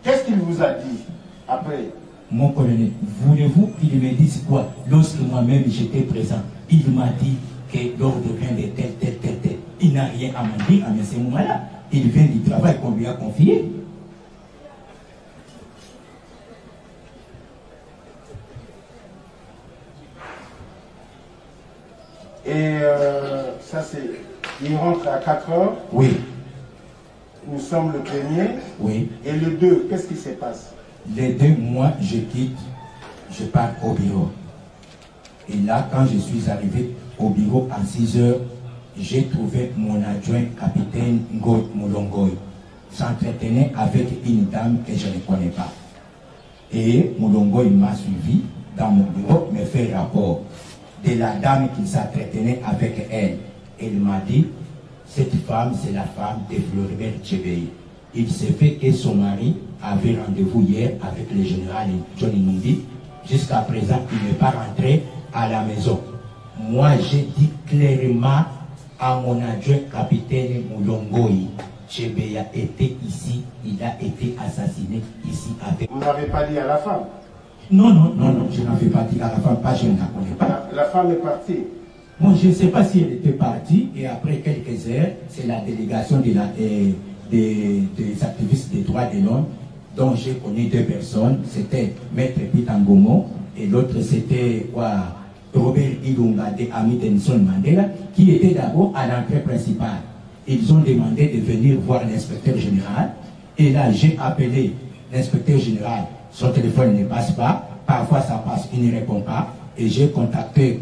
Qu'est-ce qu'il vous a dit après? Mon colonel, voulez-vous qu'il me dise quoi? Lorsque moi-même j'étais présent, il m'a dit que l'ordre vient de tel. Il n'a rien à me dire à ce moment-là. Il vient du travail qu'on lui a confié. Et ça c'est... Il rentre à 4h. Oui. Nous sommes le 1er. Oui. Et le 2, qu'est-ce qui se passe? Les 2 mois, je quitte, je pars au bureau. Et là, quand je suis arrivé au bureau à 6h, j'ai trouvé mon adjoint, capitaine Ngoy Moulongoy, s'entretenait avec une dame que je ne connais pas. Et Moulongoy m'a suivi dans mon bureau, me fait rapport de la dame qui s'entretenait avec elle. Elle m'a dit, cette femme, c'est la femme de Floribert Tchébé. Il s'est fait que son mari avait rendez-vous hier avec le général Johnny Numbi. Jusqu'à présent, il n'est pas rentré à la maison. Moi, j'ai dit clairement à mon adjoint capitaine Moulongoy, Tchébé a été ici, il a été assassiné ici avec... Vous n'avez pas dit à la femme? Non, je n'avais pas dit à la femme, pas je ne la connais pas. La femme est partie? Bon, je ne sais pas si elle était partie, et après quelques heures, c'est la délégation des activistes des droits de l'homme, dont j'ai connu 2 personnes. C'était Maître Pitangomo, et l'autre c'était Robert Ilunga de Ami Nelson Mandela, qui était d'abord à l'entrée principale. Ils ont demandé de venir voir l'inspecteur général, et là j'ai appelé l'inspecteur général. Son téléphone ne passe pas, parfois ça passe, il ne répond pas. Et j'ai contacté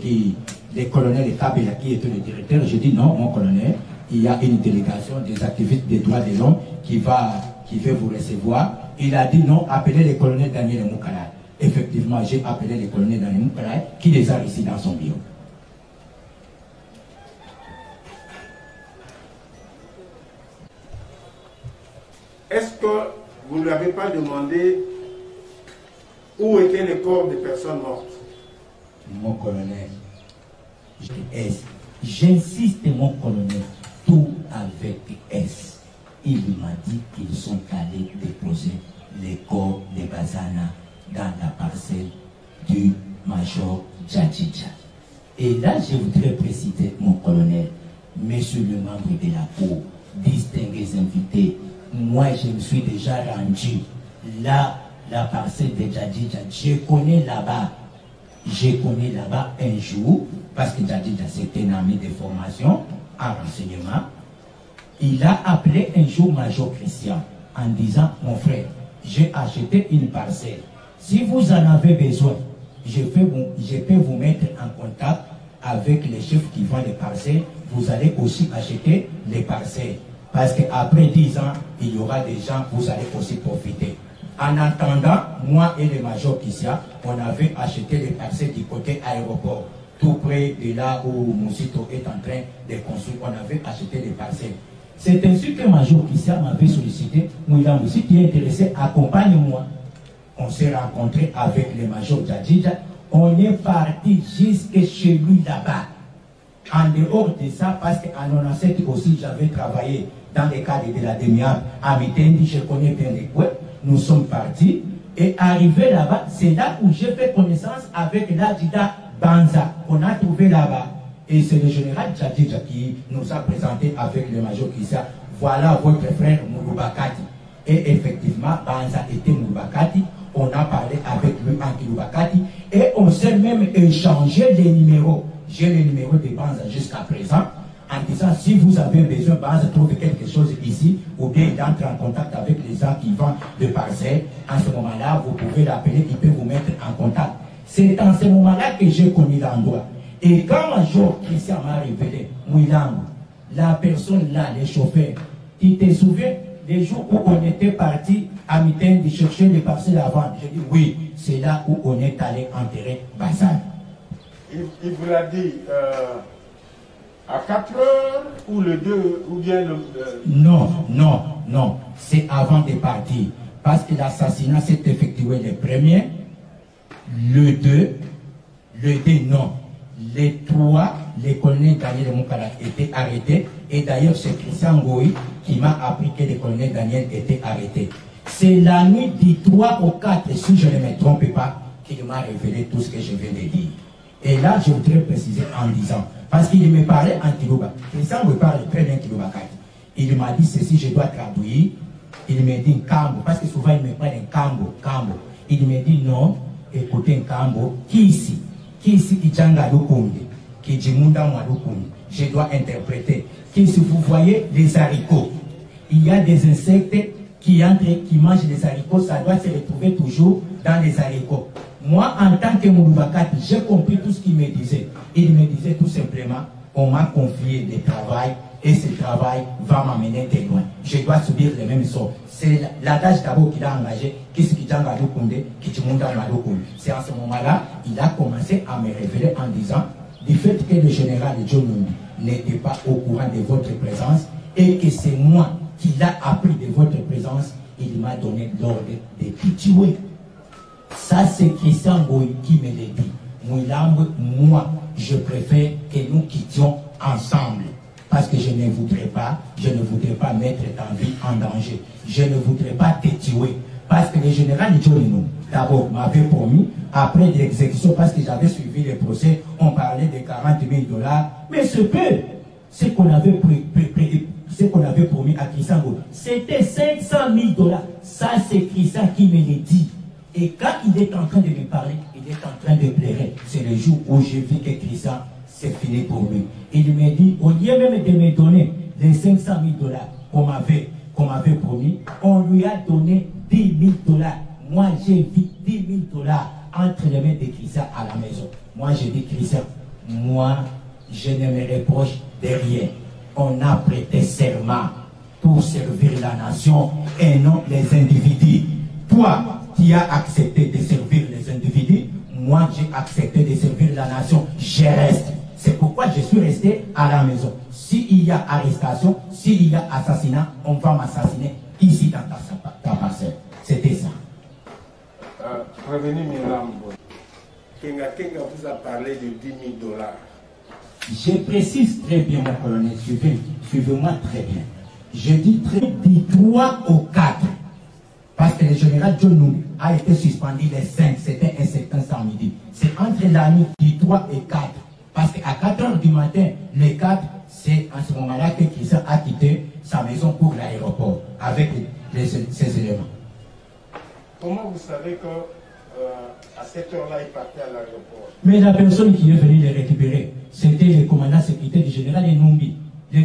les colonels Kabila qui était le directeur. J'ai dit non, mon colonel, il y a une délégation des activistes des droits de l'homme qui veut vous recevoir. Il a dit non, appelez le colonel Daniel Moukala. Effectivement, j'ai appelé le colonel Daniel Moukala qui les a ici dans son bureau. Est-ce que vous ne lui avez pas demandé où étaient les corps des personnes mortes? Mon colonel, j'insiste, mon colonel, tout avec S. Il m'a dit qu'ils sont allés déposer les corps de Bazana dans la parcelle du major Djadjidja. Et là, je voudrais préciser, mon colonel, messieurs les membres de la cour, distingués invités, moi je me suis déjà rendu là, la parcelle de Djadjidja. Je connais là-bas un jour, parce que Djadjidja c'était un ami de formation en renseignement. Il a appelé un jour Major Christian en disant, mon frère, j'ai acheté une parcelle. Si vous en avez besoin, je peux vous mettre en contact avec les chefs qui vendent les parcelles. Vous allez aussi acheter les parcelles. Parce qu'après 10 ans, il y aura des gens, vous allez aussi profiter. En attendant, moi et le Major Christian, on avait acheté les parcelles du côté aéroport. Tout près de là où Moussito est en train de construire, on avait acheté les parcelles. C'est ainsi que Major Christian m'avait sollicité. Mouilam aussi, qui est intéressé, accompagne-moi. On s'est rencontré avec le Major Djadjidja. On est parti jusque chez lui là-bas. En dehors de ça, parce qu'en 1997 aussi, j'avais travaillé dans le cadre de la demi-heure à Mitendi, je connais bien les coins. Nous sommes partis et arrivé là-bas, c'est là où j'ai fait connaissance avec l'adjudant Banza qu'on a trouvé là-bas. Et c'est le général Djadjidja qui nous a présenté avec le major Kissa. Voilà votre frère Moulubakati. Et effectivement, Banza était Moulubakati. On a parlé avec lui en Moulubakati et on s'est même échangé les numéros. J'ai les numéros de Banza jusqu'à présent. En disant, si vous avez besoin, Banza trouve quelque chose ici, ou bien il entre en contact avec les gens qui vendent des parcelles, en ce moment-là, vous pouvez l'appeler, il peut vous mettre en contact. C'est en ce moment-là que j'ai connu l'endroit. Et quand Major Christian m'a révélé, Mouilango, la personne là, les chauffeurs, tu te souviens des jours où on était parti à Mitaine de chercher les parcelles à vendre? J'ai dit, oui, c'est là où on est allé enterrer Bazan. Il vous l'a dit à 4 heures ou le 2 ou bien le... Non. C'est avant de partir. Parce que l'assassinat s'est effectué le 1er, le 2, non. Les 3, les colonels Daniel Moukala étaient arrêtés. Et d'ailleurs, c'est Christian Goï qui m'a appris que les colonels Daniel étaient arrêtés. C'est la nuit du 3 au 4, si je ne me trompe pas, qu'il m'a révélé tout ce que je viens de dire. Et là, je voudrais préciser en disant, parce qu'il me parlait en Kilouba. Christian me parle très bien Kilouba. Il m'a dit ceci, je dois traduire. Il m'a dit Kambo, parce que souvent il me parle un Kambo. Il me dit non, écoutez un Kambo, qui ici qui Tchanga Lukunde, qui Jimunda Mwalukunde. Je dois interpréter. Qui si vous voyez les haricots, il y a des insectes qui mangent les haricots, ça doit se retrouver toujours dans les haricots. Moi, en tant que Moulubakati, j'ai compris tout ce qu'il me disait. Il me disait tout simplement, on m'a confié des travail et ce travail va m'amener de loin. Je dois subir les mêmes sorts. C'est l'adage d'abord qu'il a engagé, c'est en ce moment-là, il a commencé à me révéler en disant, du fait que le général John Numbi n'était pas au courant de votre présence et que c'est moi qui l'a appris de votre présence, il m'a donné l'ordre de tuer. Ça, c'est Christian Goï qui me l'a dit. Moi, je préfère que nous quittions ensemble. Parce que je ne voudrais pas mettre ta vie en danger. Je ne voudrais pas te tuer. Parce que le général Nidjolino, d'abord, m'avait promis, après l'exécution, parce que j'avais suivi le procès, on parlait de 40 000 $. Mais ce qu'on avait promis à Christian Goï, c'était 500 000 $. Ça, c'est Christian qui me l'a dit. Et quand il est en train de me parler, il est en train de pleurer. C'est le jour où j'ai vu que Christian, c'est fini pour lui. Il me dit, au lieu même de me donner les 500 000 $ qu'on m'avait promis, on lui a donné 10 000 $. Moi, j'ai vu 10 000 $ entre les mains de Christian à la maison. Moi, je dis, Christian, moi, je ne me reproche de rien. On a prêté serment pour servir la nation et non les individus. Toi, qui as accepté de servir les individus, moi, j'ai accepté de servir la nation. Je reste. C'est pourquoi je suis resté à la maison. S'il y a arrestation, s'il y a assassinat, on va m'assassiner ici dans ta parcelle. C'était ça. Prévenu Mirambo, Kenga vous a parlé de 10 000 $. Je précise très bien, mon colonel, suivez-moi très bien. Je dis du 3 au 4. Parce que le général John Numbi a été suspendu les 5, c'était un certain samedi. C'est entre la nuit du 3 et 4. Parce qu'à 4 h du matin, les 4, c'est en ce moment-là que Christian a quitté sa maison pour l'aéroport avec ses éléments. Comment vous savez que à cette heure-là, il partait à l'aéroport? Mais la personne qui est venue les récupérer, c'était le commandant sécurité du général Numbi.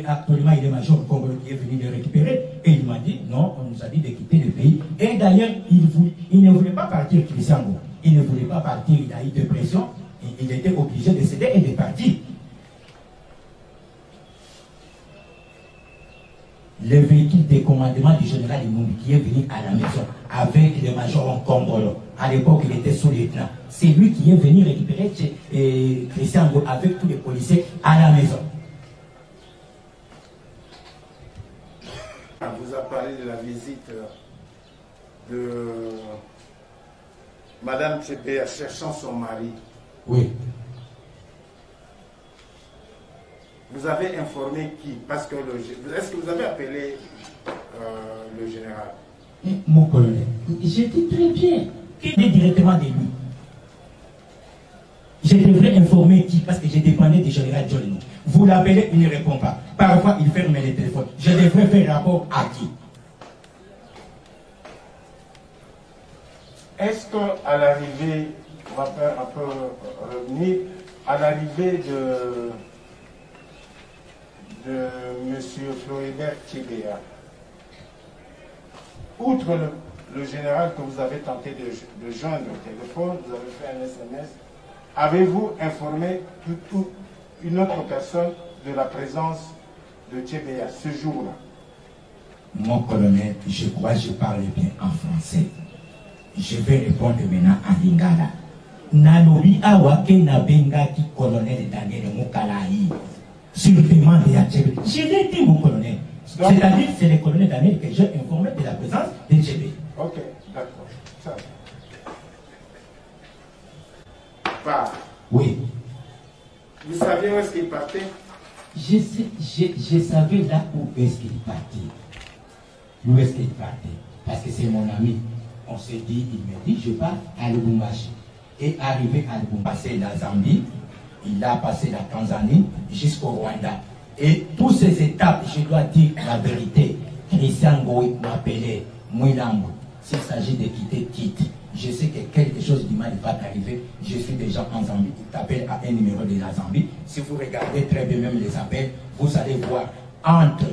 Actuellement, il est major congolais qui est venu les récupérer. Et il m'a dit, non, on nous a dit de quitter le pays. Et d'ailleurs, il ne voulait pas partir, Christian. Il ne voulait pas partir, il a eu de pression. Il était obligé de céder et de partir. Le véhicule de commandement du général Numbi qui est venu à la maison avec le major Congolo. À l'époque, il était sous-lieutenant. C'est lui qui est venu récupérer Christian avec tous les policiers à la maison. On vous a parlé de la visite de Madame Tchébéa cherchant son mari. Oui. Vous avez informé qui? Parce que est-ce que vous avez appelé le général? Mon colonel, j'ai dit très bien. Qui est directement de lui? Je devrais informer qui? Parce que j'ai dépendé du général Jolino. Vous l'appelez, il ne répond pas. Parfois, il ferme les téléphones. Je devrais faire rapport à qui? Est-ce qu'à l'arrivée, on va faire un peu revenir, à l'arrivée de M. Floribert Tchébéa, outre le général que vous avez tenté de joindre au téléphone, vous avez fait un SMS, avez-vous informé une autre personne de la présence de Tchébéa ce jour-là? Mon colonel, je crois que je parle bien en français. Je vais répondre maintenant en lingala. Nalobi awake na benga ki colonel Daniel Moukalaï. Sur demande de Tchébé. Je l'ai dit, mon colonel. C'est-à-dire c'est le colonel Daniel que j'ai informé de la présence de Tchébé. Ok, d'accord. Ça. Pas. Oui. Vous saviez où est-ce qu'il partait? Je savais là où est-ce qu'il partait. Où est-ce qu'il partait? Parce que c'est mon ami. On s'est dit, il me dit, je pars à Lubumbashi. Et arrivé à Lubumbashi, la Zambie, il a passé la Tanzanie jusqu'au Rwanda. Et toutes ces étapes, je dois dire la vérité. Christian Ngoï m'appelait Mouilambo. S'il s'agit de quitter, quitte. Je sais que quelque chose du mal va t'arriver. Je suis déjà en Zambie. Il t'appelle à un numéro de la Zambie. Si vous regardez très bien même les appels, vous allez voir entre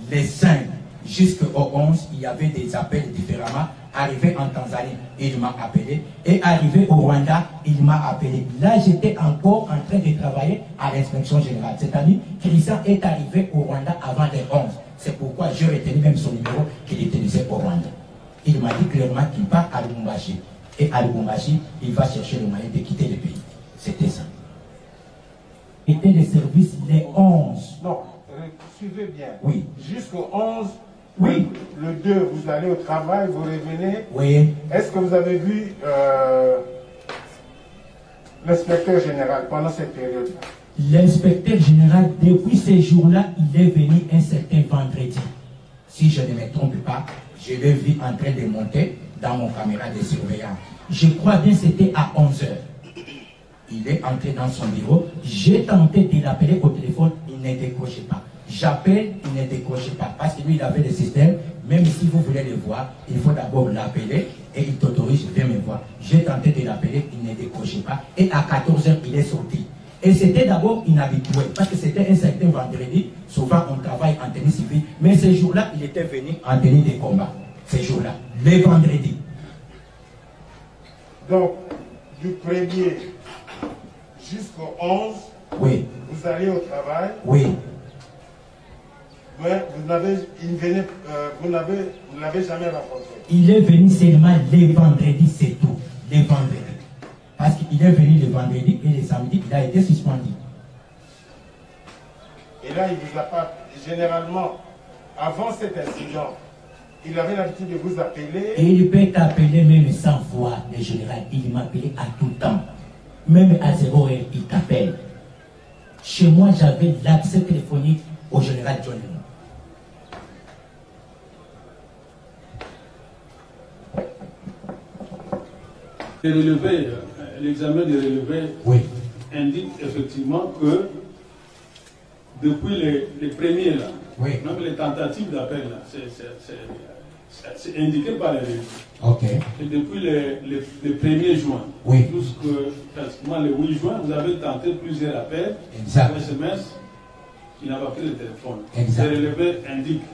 les 5 jusqu'au 11, il y avait des appels différemment. Arrivé en Tanzanie, il m'a appelé. Et arrivé au Rwanda, il m'a appelé. Là, j'étais encore en train de travailler à l'inspection générale. C'est-à-dire, Christian est arrivé au Rwanda avant les 11. C'est pourquoi j'ai retenu même son numéro qu'il utilisait au Rwanda. Il m'a dit clairement qu'il part à Lubumbashi. Et à Lubumbashi, il va chercher le moyen de quitter le pays. C'était ça. C'était le service les 11. Non, suivez bien. Oui. Jusqu'au 11. Oui. Le 2, vous allez au travail, vous revenez. Oui. Est-ce que vous avez vu l'inspecteur général pendant cette période-là? L'inspecteur général, depuis ces jours-là, il est venu un certain vendredi. Si je ne me trompe pas, je l'ai vu en train de monter dans mon caméra de surveillance. Je crois bien que c'était à 11 h. Il est entré dans son bureau. J'ai tenté de l'appeler au téléphone, il ne décrochait pas. J'appelle, il ne décrochait pas. Parce que lui, il avait le système. Même si vous voulez le voir, il faut d'abord l'appeler et il t'autorise, viens me voir. J'ai tenté de l'appeler, il ne décrochait pas. Et à 14 h, il est sorti. Et c'était d'abord inhabituel, parce que c'était un certain vendredi. Souvent, on travaille en tenue civile. Mais ce jour-là, il était venu en tenue de combat. Ce jour-là, les vendredis. Donc, du 1er jusqu'au 11, oui, vous allez au travail. oui. Mais vous ne l'avez jamais rencontré. Il est venu seulement les vendredis, c'est tout. Les vendredis. Parce qu'il est venu le vendredi et le samedi, il a été suspendu. Et là, il vous a pas. Généralement, avant cet incident, il avait l'habitude de vous appeler. Et il peut t'appeler même sans voix, le général. Il m'appelait à tout temps. Même à 0 heure, il t'appelle. Chez moi, j'avais l'accès téléphonique au général John Lennon. L'examen des relevés indique effectivement que depuis les premiers là, même les tentatives d'appel là, c'est indiqué par les relevés. Et depuis le 1er juin jusqu'à le 8 juin, vous avez tenté plusieurs appels, SMS, qui n'avait pas pris le téléphone. Les relevés indiquent.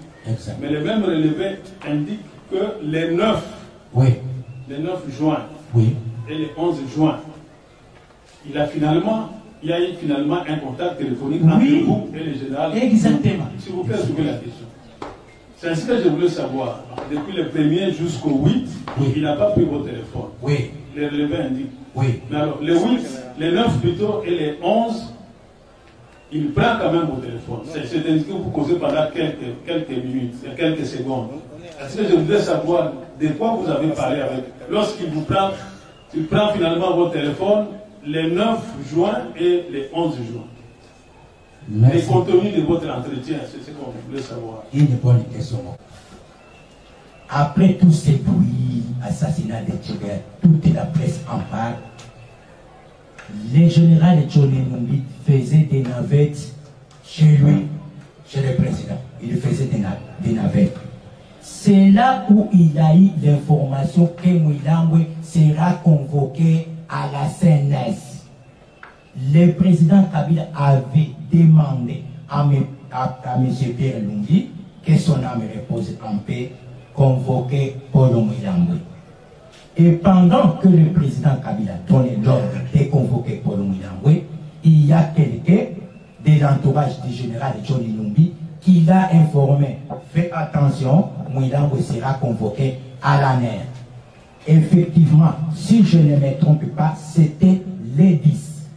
Mais les mêmes relevés indiquent que les 9 juin et le 11 juin, il y a eu finalement un contact téléphonique entre vous et le général. Exactement. S'il vous plaît, suivez la question. C'est ainsi que je voulais savoir. Depuis le 1er jusqu'au 8, il n'a pas pris vos téléphones. Les relevés indiquent. Mais alors, le 8, les 9 plutôt et les 11, il prend quand même vos téléphones. C'est indiqué que vous causez pendant quelques minutes, quelques secondes. Est-ce que je voudrais savoir de quoi vous avez parlé avec. Lorsqu'il vous prend, il prend finalement votre téléphone le 9 juin et le 11 juin. Le contenu de votre entretien, c'est ce qu'on voulait savoir. Une bonne question. Après tous ces bruits, assassinats de Tchèques, toute la presse en parle. Le général Johnny Numbi faisait des navettes chez lui, chez le président. Il faisait des navettes. C'est là où il a eu l'information que Mouilambwe sera convoqué à la CNS. Le président Kabila avait demandé à M. Pierre Lumbi que son âme repose en paix, convoqué Paul Mouilambwe. Et pendant que le président Kabila donnait l'ordre de convoquer Paul Mouilambwe, il y a quelqu'un de l'entourage du général Johnny Numbi qui l'a informé. Faites attention, Mouilambwe sera convoqué à la NER. Effectivement, si je ne me trompe pas, c'était les 10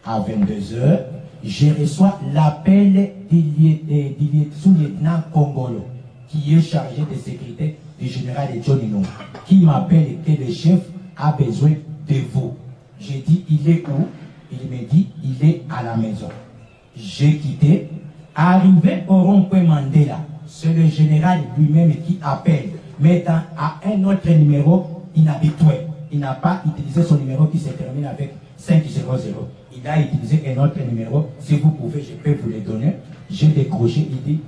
à 22 h. Je reçois l'appel du sous-lieutenant Congolo, qui est chargé de sécurité du général Johnny Numbi, qui m'appelle que le chef a besoin de vous. J'ai dit, il est où? Il me dit, il est à la maison. J'ai quitté. Arrivé au rond-point Mandela, c'est le général lui-même qui appelle, mettant à un autre numéro inhabituel. Il n'a pas utilisé son numéro qui se termine avec 500. Il a utilisé un autre numéro. Si vous pouvez, je peux vous le donner. J'ai décroché, il dit,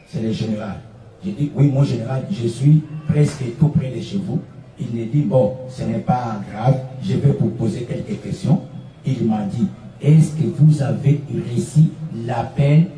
c'est le général. J'ai dit, oui, mon général, je suis presque tout près de chez vous. Il me dit, bon, ce n'est pas grave, je vais vous poser quelques questions. Il m'a dit, est-ce que vous avez reçu l'appel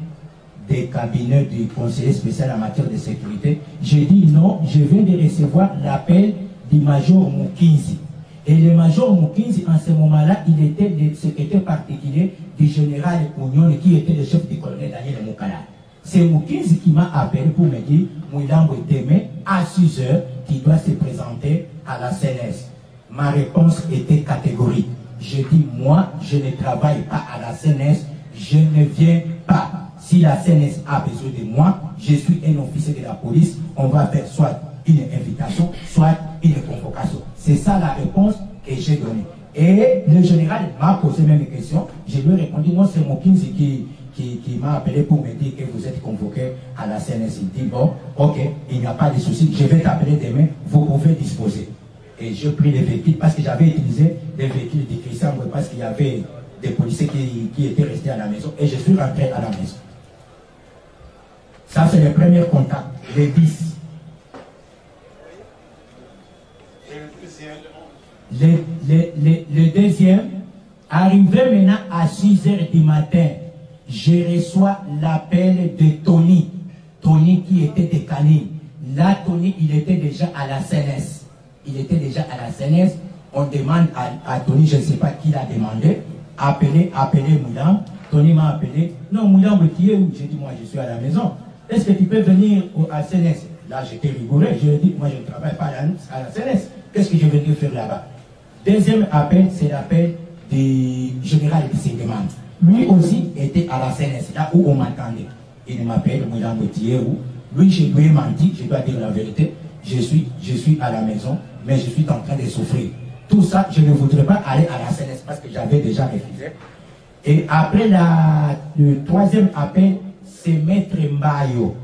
des cabinets du conseiller spécial en matière de sécurité? J'ai dit, non, je viens de recevoir l'appel du major Mukinzi. Et le major Mukinzi, en ce moment-là, il était le secrétaire particulier du général Ounion, qui était le chef du colonel Daniel Moukala. C'est Mukinzi qui m'a appelé pour me dire, Mouilambwe demain à 6 h, qui doit se présenter à la CNS. Ma réponse était catégorique. J'ai dit, moi, je ne travaille pas à la CNS, je ne viens pas. Si la CNS a besoin de moi, je suis un officier de la police, on va faire soit une invitation, soit une convocation. C'est ça la réponse que j'ai donnée. Et le général m'a posé même une question. Je lui ai répondu, non, c'est Mokinzi qui m'a appelé pour me dire que vous êtes convoqué à la CNS. Il dit, bon, ok, il n'y a pas de souci, je vais t'appeler demain, vous pouvez disposer. Et j'ai pris les véhicules parce que j'avais utilisé des véhicules de Christian, parce qu'il y avait des policiers qui étaient restés à la maison. Et je suis rentré à la maison. Ça, c'est le premier contact, les 10. Le deuxième, arrivé maintenant à 6 h du matin, je reçois l'appel de Tony. Tony qui était de Canines. Là, Tony, il était déjà à la CNS. Il était déjà à la CNS. On demande à Tony, je ne sais pas qui l'a demandé. appelé Moulam. Tony m'a appelé. Non, Moulam, qui est où? J'ai dit, moi, je suis à la maison. Est-ce que tu peux venir à CNS? Là, j'étais rigoureux. Je lui ai dit, moi, je ne travaille pas à la CNS. Qu'est-ce que je vais venir faire là-bas? Deuxième appel, c'est l'appel du général qui se demande. Lui aussi était à la CNS, là où on m'attendait. Il m'appelle, Moulam, qui est où? Lui, je lui ai menti, je dois dire la vérité. Je suis à la maison, mais je suis en train de souffrir. Tout ça, je ne voudrais pas aller à la CNS parce que j'avais déjà refusé. Et après le troisième appel, c'est Maître Mbayo.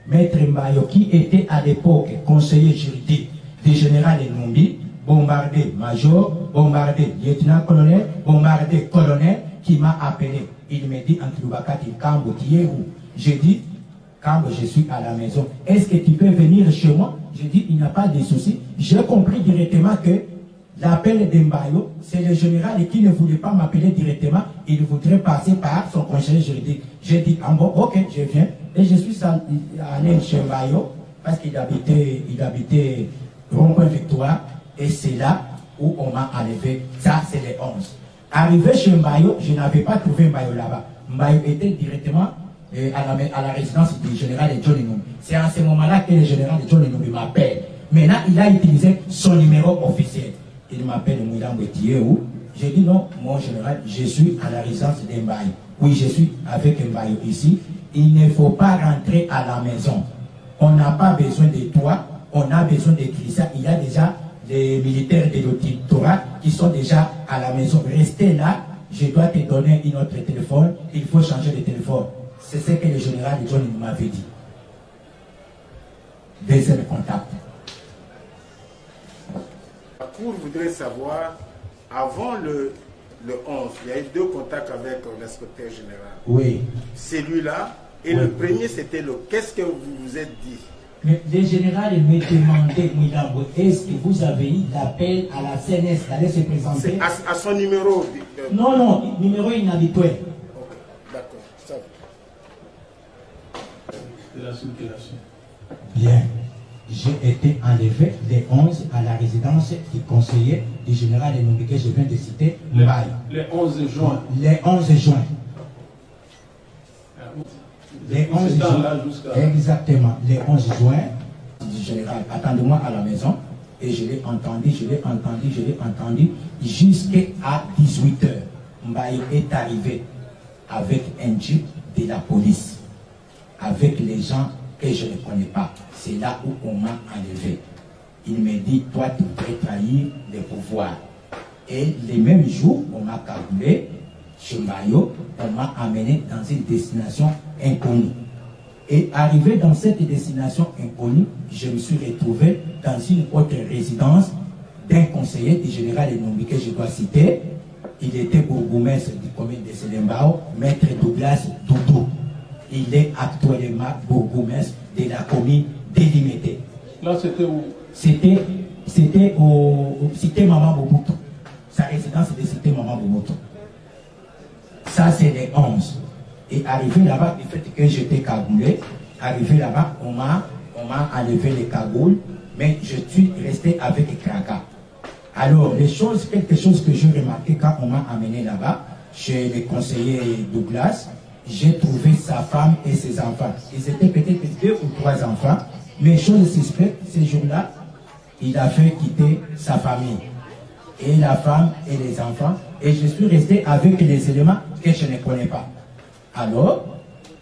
Maître Mbayo, qui était à l'époque conseiller juridique du général Enumbi, bombardé major, bombardé lieutenant-colonel, bombardé colonel, qui m'a appelé. Il me dit, Antoubakati Kambo, qui est où? J'ai dit, Kambo, je suis à la maison. Est-ce que tu peux venir chez moi? J'ai dit, il n'y a pas de souci. J'ai compris directement que l'appel d'Mbayo, c'est le général qui ne voulait pas m'appeler directement, il voudrait passer par son conseiller juridique. J'ai dit, ah bon, ok, je viens. Et je suis allé chez Mbayo, parce qu'il habitait Rond-Point Victoire, et c'est là où on m'a enlevé. Ça, c'est les 11. Arrivé chez Mbayo, je n'avais pas trouvé Mbayo là-bas. Mbayo était directement à la résidence du général John Enumbi. C'est à ce moment-là que le général John Enumbi m'appelle. Maintenant, il a utilisé son numéro officiel. Il m'appelle Moulam où? J'ai dit non, mon général, je suis à la résidence d'Mbayo. Oui, je suis avec Mbayo ici. Il ne faut pas rentrer à la maison. On n'a pas besoin de toi, on a besoin de Christian. Il y a déjà des militaires de l'auditorat qui sont déjà à la maison. Restez là, je dois te donner une autre téléphone, il faut changer de téléphone. C'est ce que le général John m'avait dit. Deuxième contact. La Cour voudrait savoir, avant le 11, il y a eu 2 contacts avec l'inspecteur général. Oui. Celui-là, et oui. Le premier, c'était le... Qu'est-ce que vous vous êtes dit? Mais le général me demandait, Moulambo, est-ce que vous avez eu l'appel à la CNS d'aller se présenter? À son numéro Non, non, numéro inhabituel. Ok, d'accord, ça va. De la circulation. Bien. J'ai été enlevé les 11 à la résidence du conseiller du général Enumbi que je viens de citer, Mbaye. Les 11 juin. Les 11 juin. Les 11 juin. Exactement. Les 11 juin du général. Attendez-moi à la maison. Et je l'ai entendu, jusqu'à 18h. Mbaye est arrivé avec un jeep de la police. Avec les gens que je ne connais pas. C'est là où on m'a enlevé. Il me dit, toi tu peux trahir le pouvoir. Et les mêmes jours, on m'a cagoulé chez Mbayo, on m'a amené dans une destination inconnue. Et arrivé dans cette destination inconnue, je me suis retrouvé dans une autre résidence d'un conseiller du général Enumbi que je dois citer. Il était bourgmestre du commune de Selembao, maître Douglas Doudou. Il est actuellement bourgmestre de la commune délimitée. Là, c'était où? C'était au Cité Maman Bouboutou. Sa résidence de Cité Maman Bouboutou. Ça, c'est les 11. Et arrivé là-bas, du fait que j'étais cagoulé, arrivé là-bas, on m'a enlevé les cagoules, mais je suis resté avec Kraka. Alors, quelque chose que j'ai remarqué quand on m'a amené là-bas, chez le conseiller Douglas, j'ai trouvé sa femme et ses enfants. Ils étaient peut-être 2 ou 3 enfants, mais chose suspecte, ces jours-là, il a fait quitter sa famille. Et la femme et les enfants, et je suis resté avec les éléments que je ne connais pas. Alors,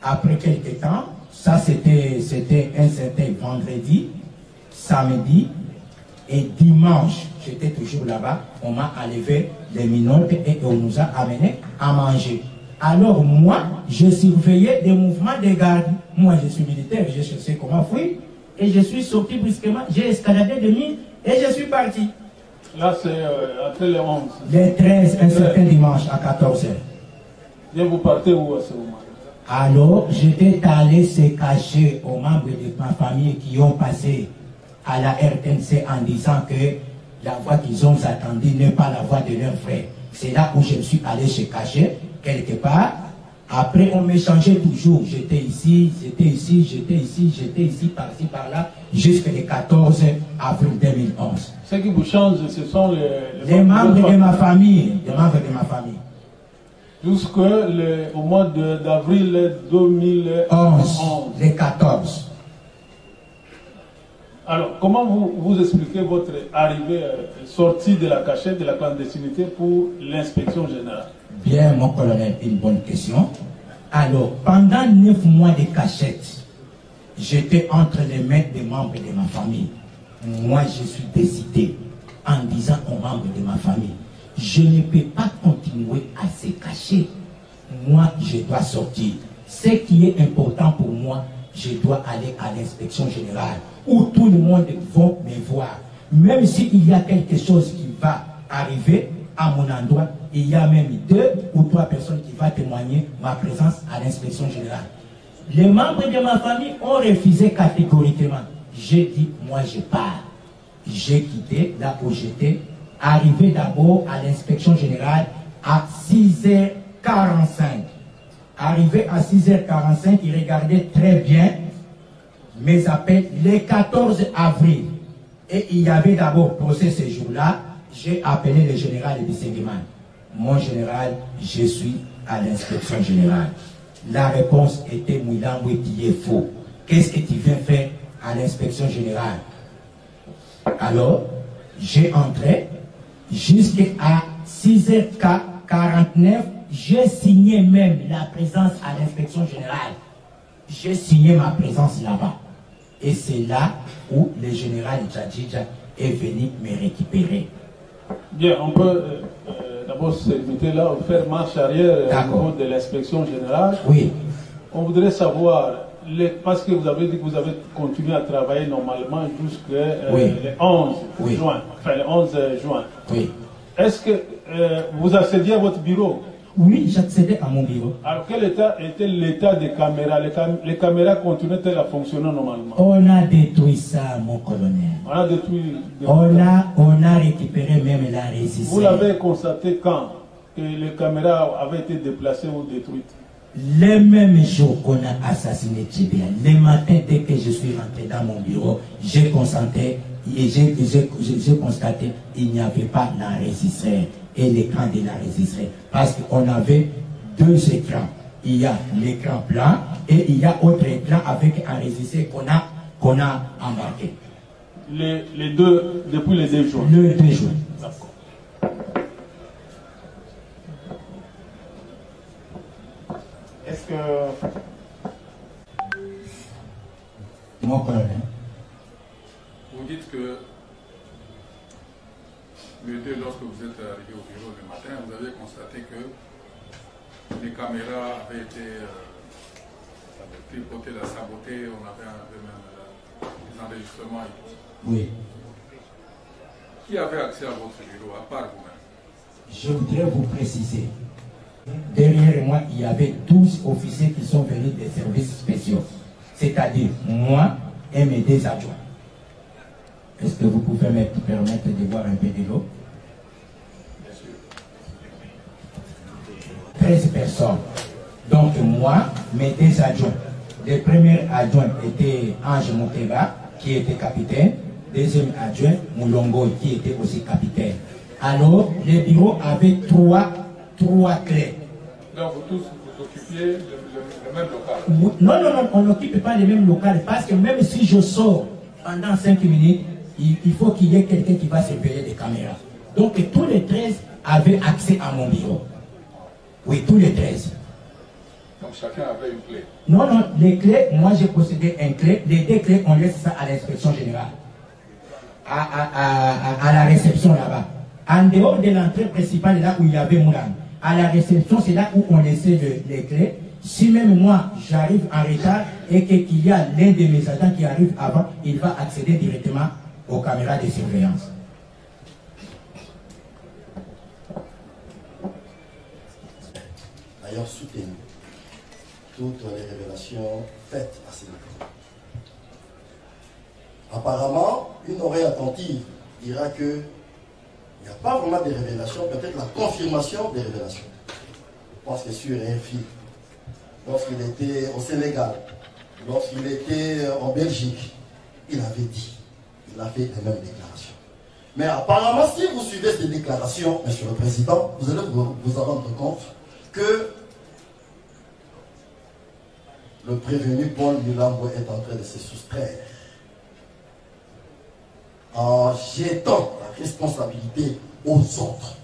après quelques temps, ça c'était un certain vendredi, samedi et dimanche, j'étais toujours là-bas, on m'a enlevé les minottes et on nous a amenés à manger. Alors moi, je surveillais des mouvements de garde. Moi, je suis militaire, je cherchais comment fuir. Et je suis sorti brusquement, j'ai escaladé de mine et je suis parti. Là, c'est après le 11. Le 13, un certain dimanche à 14h. Et vous partez où à ce moment? Alors, j'étais allé se cacher aux membres de ma famille qui ont passé à la RTNC en disant que la voix qu'ils ont attendue n'est pas la voix de leur frère. C'est là où je me suis allé se cacher, quelque part. Après, on m'échangeait toujours. J'étais ici, par-ci, par-là, jusqu'au 14 avril 2011. Ce qui vous change, ce sont les membres de ma famille. Les membres de ma famille. Jusqu'au mois d'avril 2011. Les 14. Alors, comment vous expliquez votre arrivée, sortie de la cachette, de la clandestinité pour l'inspection générale? Bien, mon colonel, une bonne question. Alors, pendant 9 mois de cachette, j'étais entre les mains des membres de ma famille. Moi, je suis décidé en disant aux membres de ma famille, je ne peux pas continuer à se cacher. Moi, je dois sortir. Ce qui est important pour moi, je dois aller à l'inspection générale où tout le monde va me voir. Même s'il y a quelque chose qui va arriver à mon endroit, il y a même 2 ou 3 personnes qui vont témoigner ma présence à l'inspection générale. Les membres de ma famille ont refusé catégoriquement. J'ai dit, moi je pars. J'ai quitté là où j'étais, arrivé d'abord à l'inspection générale à 6h45. Arrivé à 6h45, il regardait très bien mes appels le 14 avril. Et il y avait d'abord procès ce jour-là. J'ai appelé le général de Sengeman. Mon général, je suis à l'inspection générale. La réponse était Mouilamboui qui est faux. Qu'est-ce que tu viens faire à l'inspection générale? Alors, j'ai entré jusqu'à 6h49. J'ai signé même la présence à l'inspection générale. J'ai signé ma présence là-bas. Et c'est là où le général Djadjidja est venu me récupérer. Bien, on peut d'abord se limiter là, faire marche arrière au niveau de l'inspection générale. Oui. On voudrait savoir, parce que vous avez dit que vous avez continué à travailler normalement jusqu'au le 11 juin. Enfin, le 11 juin. Oui. Est-ce que vous accédiez à votre bureau? Oui, j'accédais à mon bureau. Alors, quel était l'état des caméras? Les caméras continuaient-elles à fonctionner normalement? On a détruit ça, mon colonel. On a détruit... On a récupéré même la résistance. Vous l'avez constaté quand que les caméras avaient été déplacées ou détruites? Le même jour qu'on a assassiné Tchibia, le matin, dès que je suis rentré dans mon bureau, j'ai constaté qu'il n'y avait pas l'enregistreur et l'écran de l'enregistreur. Parce qu'on avait 2 écrans. Il y a l'écran blanc et il y a autre écran avec enregistreur qu'on a embarqué. Les deux, depuis les 2 jours? Le 2 jours. D'accord. Est-ce que... Mon colonel. Vous dites que lorsque vous êtes arrivé au bureau le matin, vous avez constaté que les caméras avaient été tripotées, sabotées, on avait même des enregistrements et tout ça. Oui. Qui avait accès à votre bureau, à part vous-même? Je voudrais vous préciser. Derrière moi, il y avait 12 officiers qui sont venus des services spéciaux. C'est-à-dire moi et mes 2 adjoints. Est-ce que vous pouvez me permettre de boire un peu de l'eau? 13 personnes. Donc moi, mes 2 adjoints. Le premier adjoint était Ange Mouteba, qui était capitaine. Deuxième adjoint, Moulongo, qui était aussi capitaine. Alors, le bureau avait 3 clés. Donc vous tous, vous occupiez le même local? Non, on n'occupe pas le même local. Parce que même si je sors pendant 5 minutes, il faut qu'il y ait quelqu'un qui va surveiller les caméras. Donc tous les 13 avaient accès à mon bureau. Oui, tous les 13. Donc chacun avait une clé? Non, les clés, moi j'ai possédé une clé. Les 2 clés, on laisse ça à l'inspection générale. À la réception là-bas. En dehors de l'entrée principale, là où il y avait Moulin. À la réception, c'est là où on laissait les clés. Si même moi, j'arrive en retard et qu'il y a l'un de mes agents qui arrive avant, il va accéder directement aux caméras de surveillance. D'ailleurs, soutenu toutes les révélations faites à ces micros. Apparemment, une oreille attentive dira que il n'y a pas vraiment de révélations, peut-être la confirmation des révélations. Parce que sur RFI, lorsqu'il était au Sénégal, lorsqu'il était en Belgique, il avait dit, il a fait les mêmes déclarations. Mais apparemment, si vous suivez ces déclarations, Monsieur le Président, vous allez vous en rendre compte que le prévenu Paul Mulambo est en train de se soustraire en jetant la responsabilité aux autres.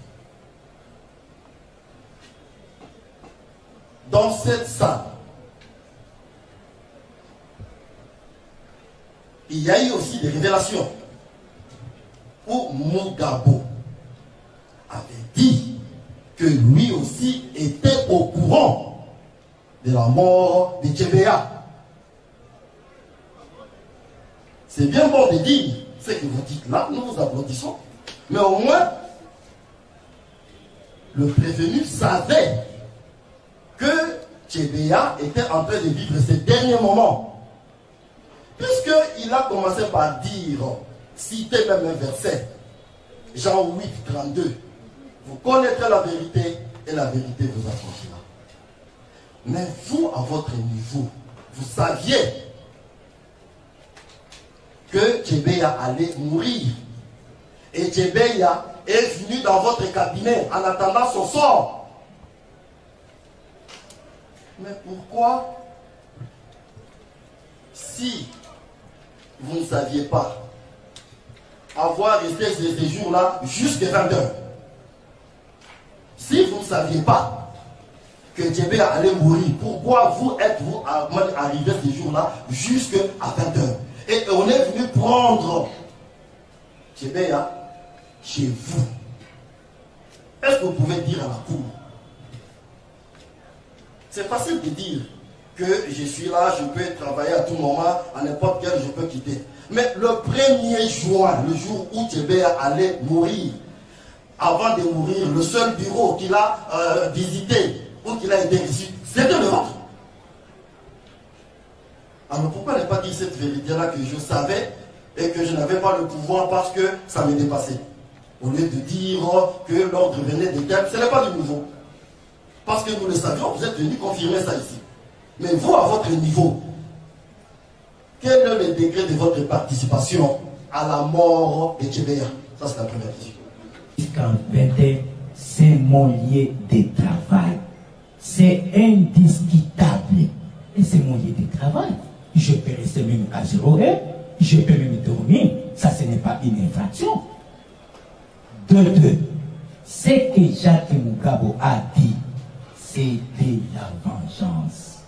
Dans cette salle, il y a eu aussi des révélations où Mugabo avait dit que lui aussi était au courant de la mort de Djebéa. C'est bien bon de dire ce que vous dites là, nous vous applaudissons, mais au moins le prévenu savait que Djebéa était en train de vivre ses derniers moments. Puisqu'il a commencé par dire, citer même un verset, Jean 8, 32, vous connaîtrez la vérité et la vérité vous affranchira. Mais vous, à votre niveau, vous saviez que Djebéa allait mourir. Et Djebéa est venu dans votre cabinet en attendant son sort. Mais pourquoi, si vous ne saviez pas, avoir resté ces jours-là jusqu'à 20h? Si vous ne saviez pas que Djebéa allait mourir, pourquoi vous êtes-vous arrivé ces jours-là jusqu'à 20h? Et on est venu prendre Djebéa chez vous. Est-ce que vous pouvez dire à la cour? C'est facile de dire que je suis là, je peux travailler à tout moment, à n'importe quel je peux quitter. Mais le 1er juin, le jour où Djebéa allait mourir, avant de mourir, le seul bureau qu'il a visité, ou qu'il a été reçu, c'était le vôtre. Alors pourquoi ne pas dire cette vérité-là que je savais et que je n'avais pas le pouvoir parce que ça me dépassait? Au lieu de dire que l'ordre venait de tel, ce n'est pas du nouveau. Parce que nous le savions, vous êtes venus confirmer ça ici. Mais vous, à votre niveau, quel est le degré de votre participation à la mort de Djebéa? Ça, c'est la première question. Jusqu'en 21, c'est mon lieu de travail. C'est indiscutable. Et c'est mon lieu de travail. Je peux rester même à 0 heure. Je peux même dormir. Ça, ce n'est pas une infraction. De deux, ce que Jacques Mugabo a dit, c'était la vengeance.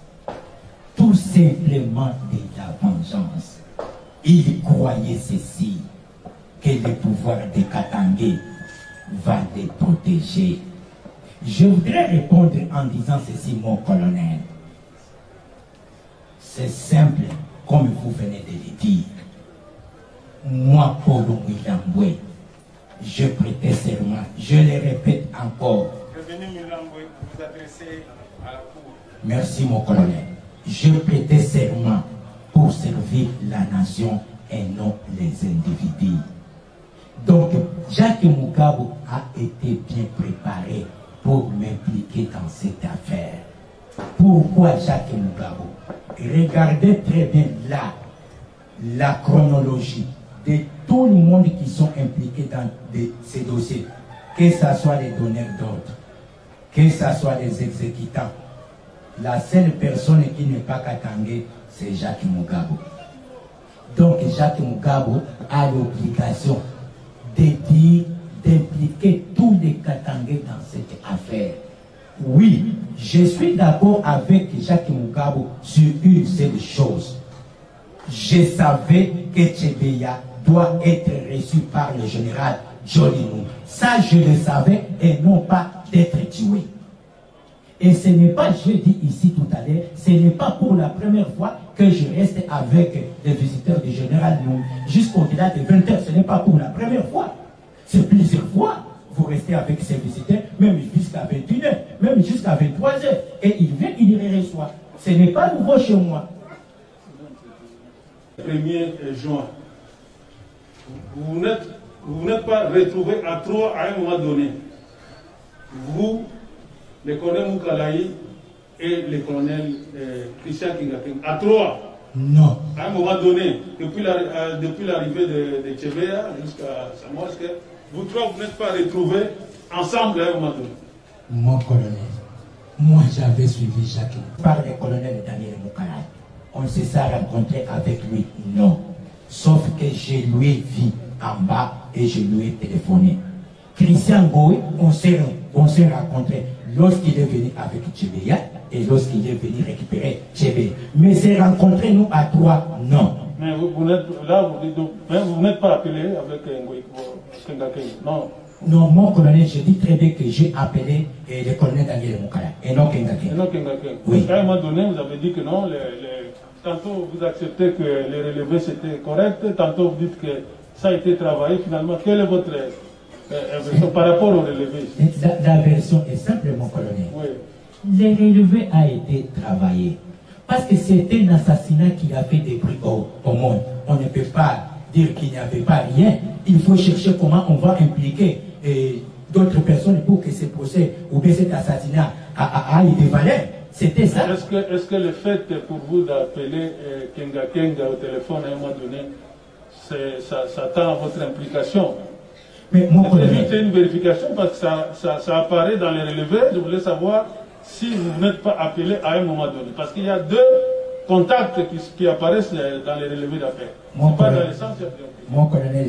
Tout simplement de la vengeance. Il croyait ceci, que le pouvoir de Katangé va les protéger. Je voudrais répondre en disant ceci, mon colonel. C'est simple, comme vous venez de le dire. Moi, Polo Milambwe, je prêtais serment, je le répète encore. Vous adressez à la cour. Merci, mon colonel. Je prêtais serment pour servir la nation et non les individus. Donc, Jacques Mugabo a été bien préparé pour m'impliquer dans cette affaire. Pourquoi Jacques Mugabo? Regardez très bien là la chronologie de tout le monde qui sont impliqués dans ces dossiers, que ce soit les donneurs d'ordre, que ce soit les exécutants. La seule personne qui n'est pas Katangé, c'est Jacques Mugabo. Donc Jacques Mugabo a l'obligation de dire, d'impliquer tous les Katangés dans cette affaire. Oui, je suis d'accord avec Jacques Mugabo sur une seule chose. Je savais que Djebéa doit être reçu par le général Jolinou. Ça, je le savais, et non pas d'être tué. Et ce n'est pas, je dis ici tout à l'heure, ce n'est pas pour la première fois que je reste avec les visiteurs du général Jolinou jusqu'au-delà de 20 heures. Ce n'est pas pour la première fois. C'est plusieurs fois. Vous restez avec ces visiteurs, même jusqu'à 21h, même jusqu'à 23h. Et il vient, il les reçoit. Ce n'est pas nouveau chez moi. 1er juin, vous n'êtes pas retrouvé à 3 à un moment donné. Vous, le colonel Moukalaï et le colonel Christian Kingaken, à 3. Non. À un moment donné, depuis l'arrivée de Djebéa jusqu'à sa mort, est-ce que vous trois, vous n'êtes pas retrouvés ensemble à un moment donné? Mon colonel, Moi, j'avais suivi Jacques par le colonel Daniel Moukala. On s'est rencontré avec lui. Non. Sauf que je lui ai vu en bas et je lui ai téléphoné. Christian Goé, on s'est rencontré lorsqu'il est venu avec Tchébeya et lorsqu'il est venu récupérer Tchébeya. Mais c'est rencontré nous à trois, non. Mais vous n'êtes là, vous n'êtes pas appelé avec Ngoï Kengakeng, non. Non, mon colonel, je dis très bien que j'ai appelé le colonel Daniel Moukala et non Kengakeng. Et non Kengakeng. Oui. À un moment donné, vous avez dit que non, tantôt vous acceptez que les relevés c'était correct, tantôt vous dites que ça a été travaillé. Finalement, quelle est votre version par rapport aux relevés? La version est simple, mon colonel. Oui. Les relevés a été travaillé. Parce que c'était un assassinat qui a fait des bruits au monde. On ne peut pas dire qu'il n'y avait pas rien. Il faut chercher comment on va impliquer d'autres personnes pour que ce procès ou bien cet assassinat aille des valeurs. C'était ça. Est-ce que le fait pour vous d'appeler Kenga au téléphone à un moment donné, ça tend à votre implication? Mais mon colonel, c'est une vérification parce que ça apparaît dans les relevés. Je voulais savoir si vous n'êtes pas appelé à un moment donné. Parce qu'il y a deux contacts qui apparaissent dans les relevés d'appel. Mon colonel,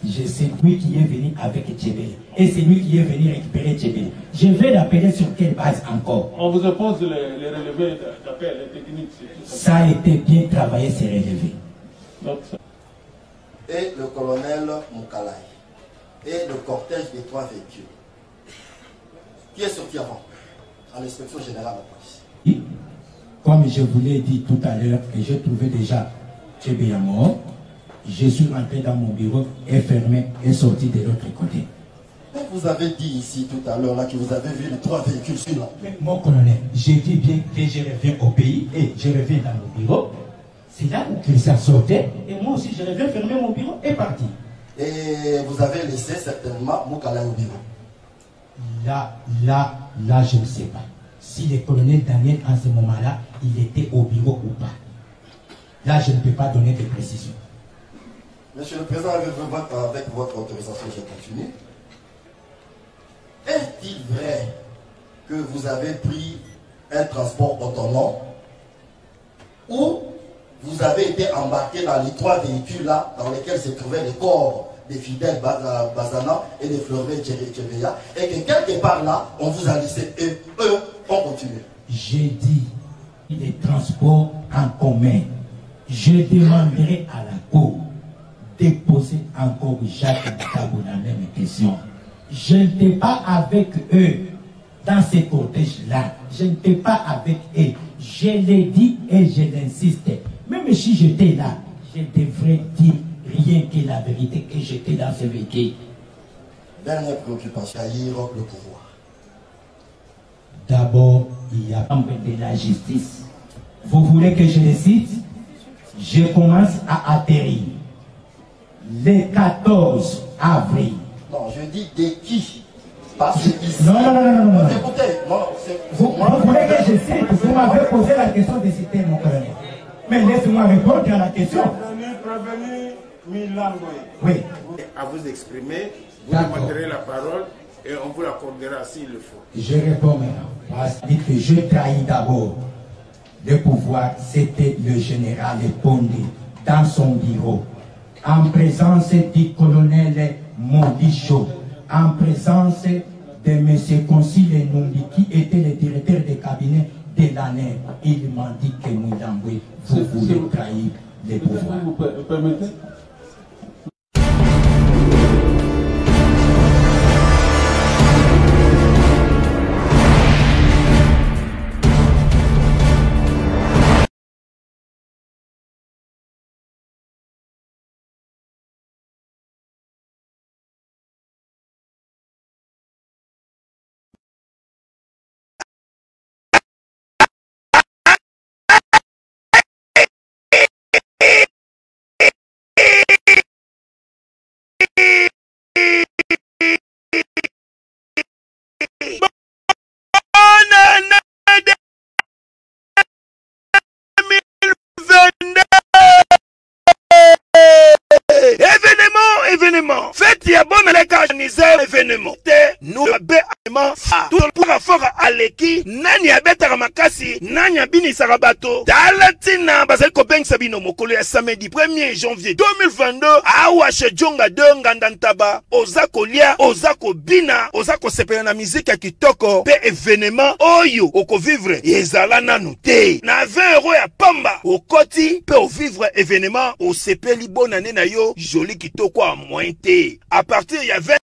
je sais lui qui est venu avec Tchébeya. Et c'est lui qui est venu récupérer Tchébeya. Je vais l'appeler sur quelle base encore? On vous oppose les relevés d'appel, les techniques. Ça a été bien travaillé, ces relevés. Et le colonel Moukalaï. Et le cortège des 3 véhicules. Qui est sorti avant? À l'inspection générale de la police. Comme je vous l'ai dit tout à l'heure, et j'ai trouvé déjà Tchébeya mort, je suis rentré dans mon bureau et fermé et sorti de l'autre côté. Mais vous avez dit ici tout à l'heure que vous avez vu les 3 véhicules sur la plaine. Mon colonel, j'ai dit bien que je reviens au pays et je reviens dans mon bureau. C'est là où Christian sortait et moi aussi je reviens fermer mon bureau et partir. Et vous avez laissé certainement Moukala au bureau. Là, je ne sais pas. Si le colonel Daniel, en ce moment-là, il était au bureau ou pas. Là, je ne peux pas donner de précision. Monsieur le Président, avec votre autorisation, je continue. Est-il vrai que vous avez pris un transport autonome ou vous avez été embarqué dans les 3 véhicules-là dans lesquels se trouvaient les corps des fidèles Bazana et des Fleuret Tchébeya, et que quelque part là, on vous a laissé et eux ont continué? J'ai dit les transports en commun. Je demanderai à la Cour de poser encore Jacques Tabou la même question. Je n'étais pas avec eux dans ces cortèges-là. Je n'étais pas avec eux. Je l'ai dit et je l'insiste. Même si j'étais là, je devrais dire rien que la vérité, que j'étais dans ce véhicule. Dernière préoccupation, le pouvoir. D'abord, il y a de la justice. Vous voulez que je le cite? Je commence à atterrir le 14 avril. Non, je dis de qui? Parce que ici... Non. Écoutez, vous voulez que je cite? Vous m'avez posé la question de citer mon colonel. Mais laissez-moi répondre à la question. Prévenu Milangoy. Oui. À vous exprimer, vous demanderez la parole et on vous l'accordera s'il le faut. Je réponds maintenant. Parce que je trahis d'abord le pouvoir. C'était le général Pondé dans son bureau, en présence du colonel Mondicho, en présence de M. Concile Numbi, qui était le directeur de cabinet de l'année. Il m'a dit que Moulamboué, vous voulez trahir le pouvoir. Vous permettez? Événement. Faites y a bon à l'événement. Nous, pour fort aleki nani abetaka makasi nani abinisaka bato tala tina bazali kopengisa bino mokolo ya samedi 1er janvier 2022 awa chez Djonga 2 nganda ntaba oza kolia oza kobina oza kosepela na miziki ya kitoko pe événement oyo okovivre ezala nanu te na 20 € ya pamba okoti pe ovivre événement osepeli bonane na yo joli kitoko a moins te à partir ya 20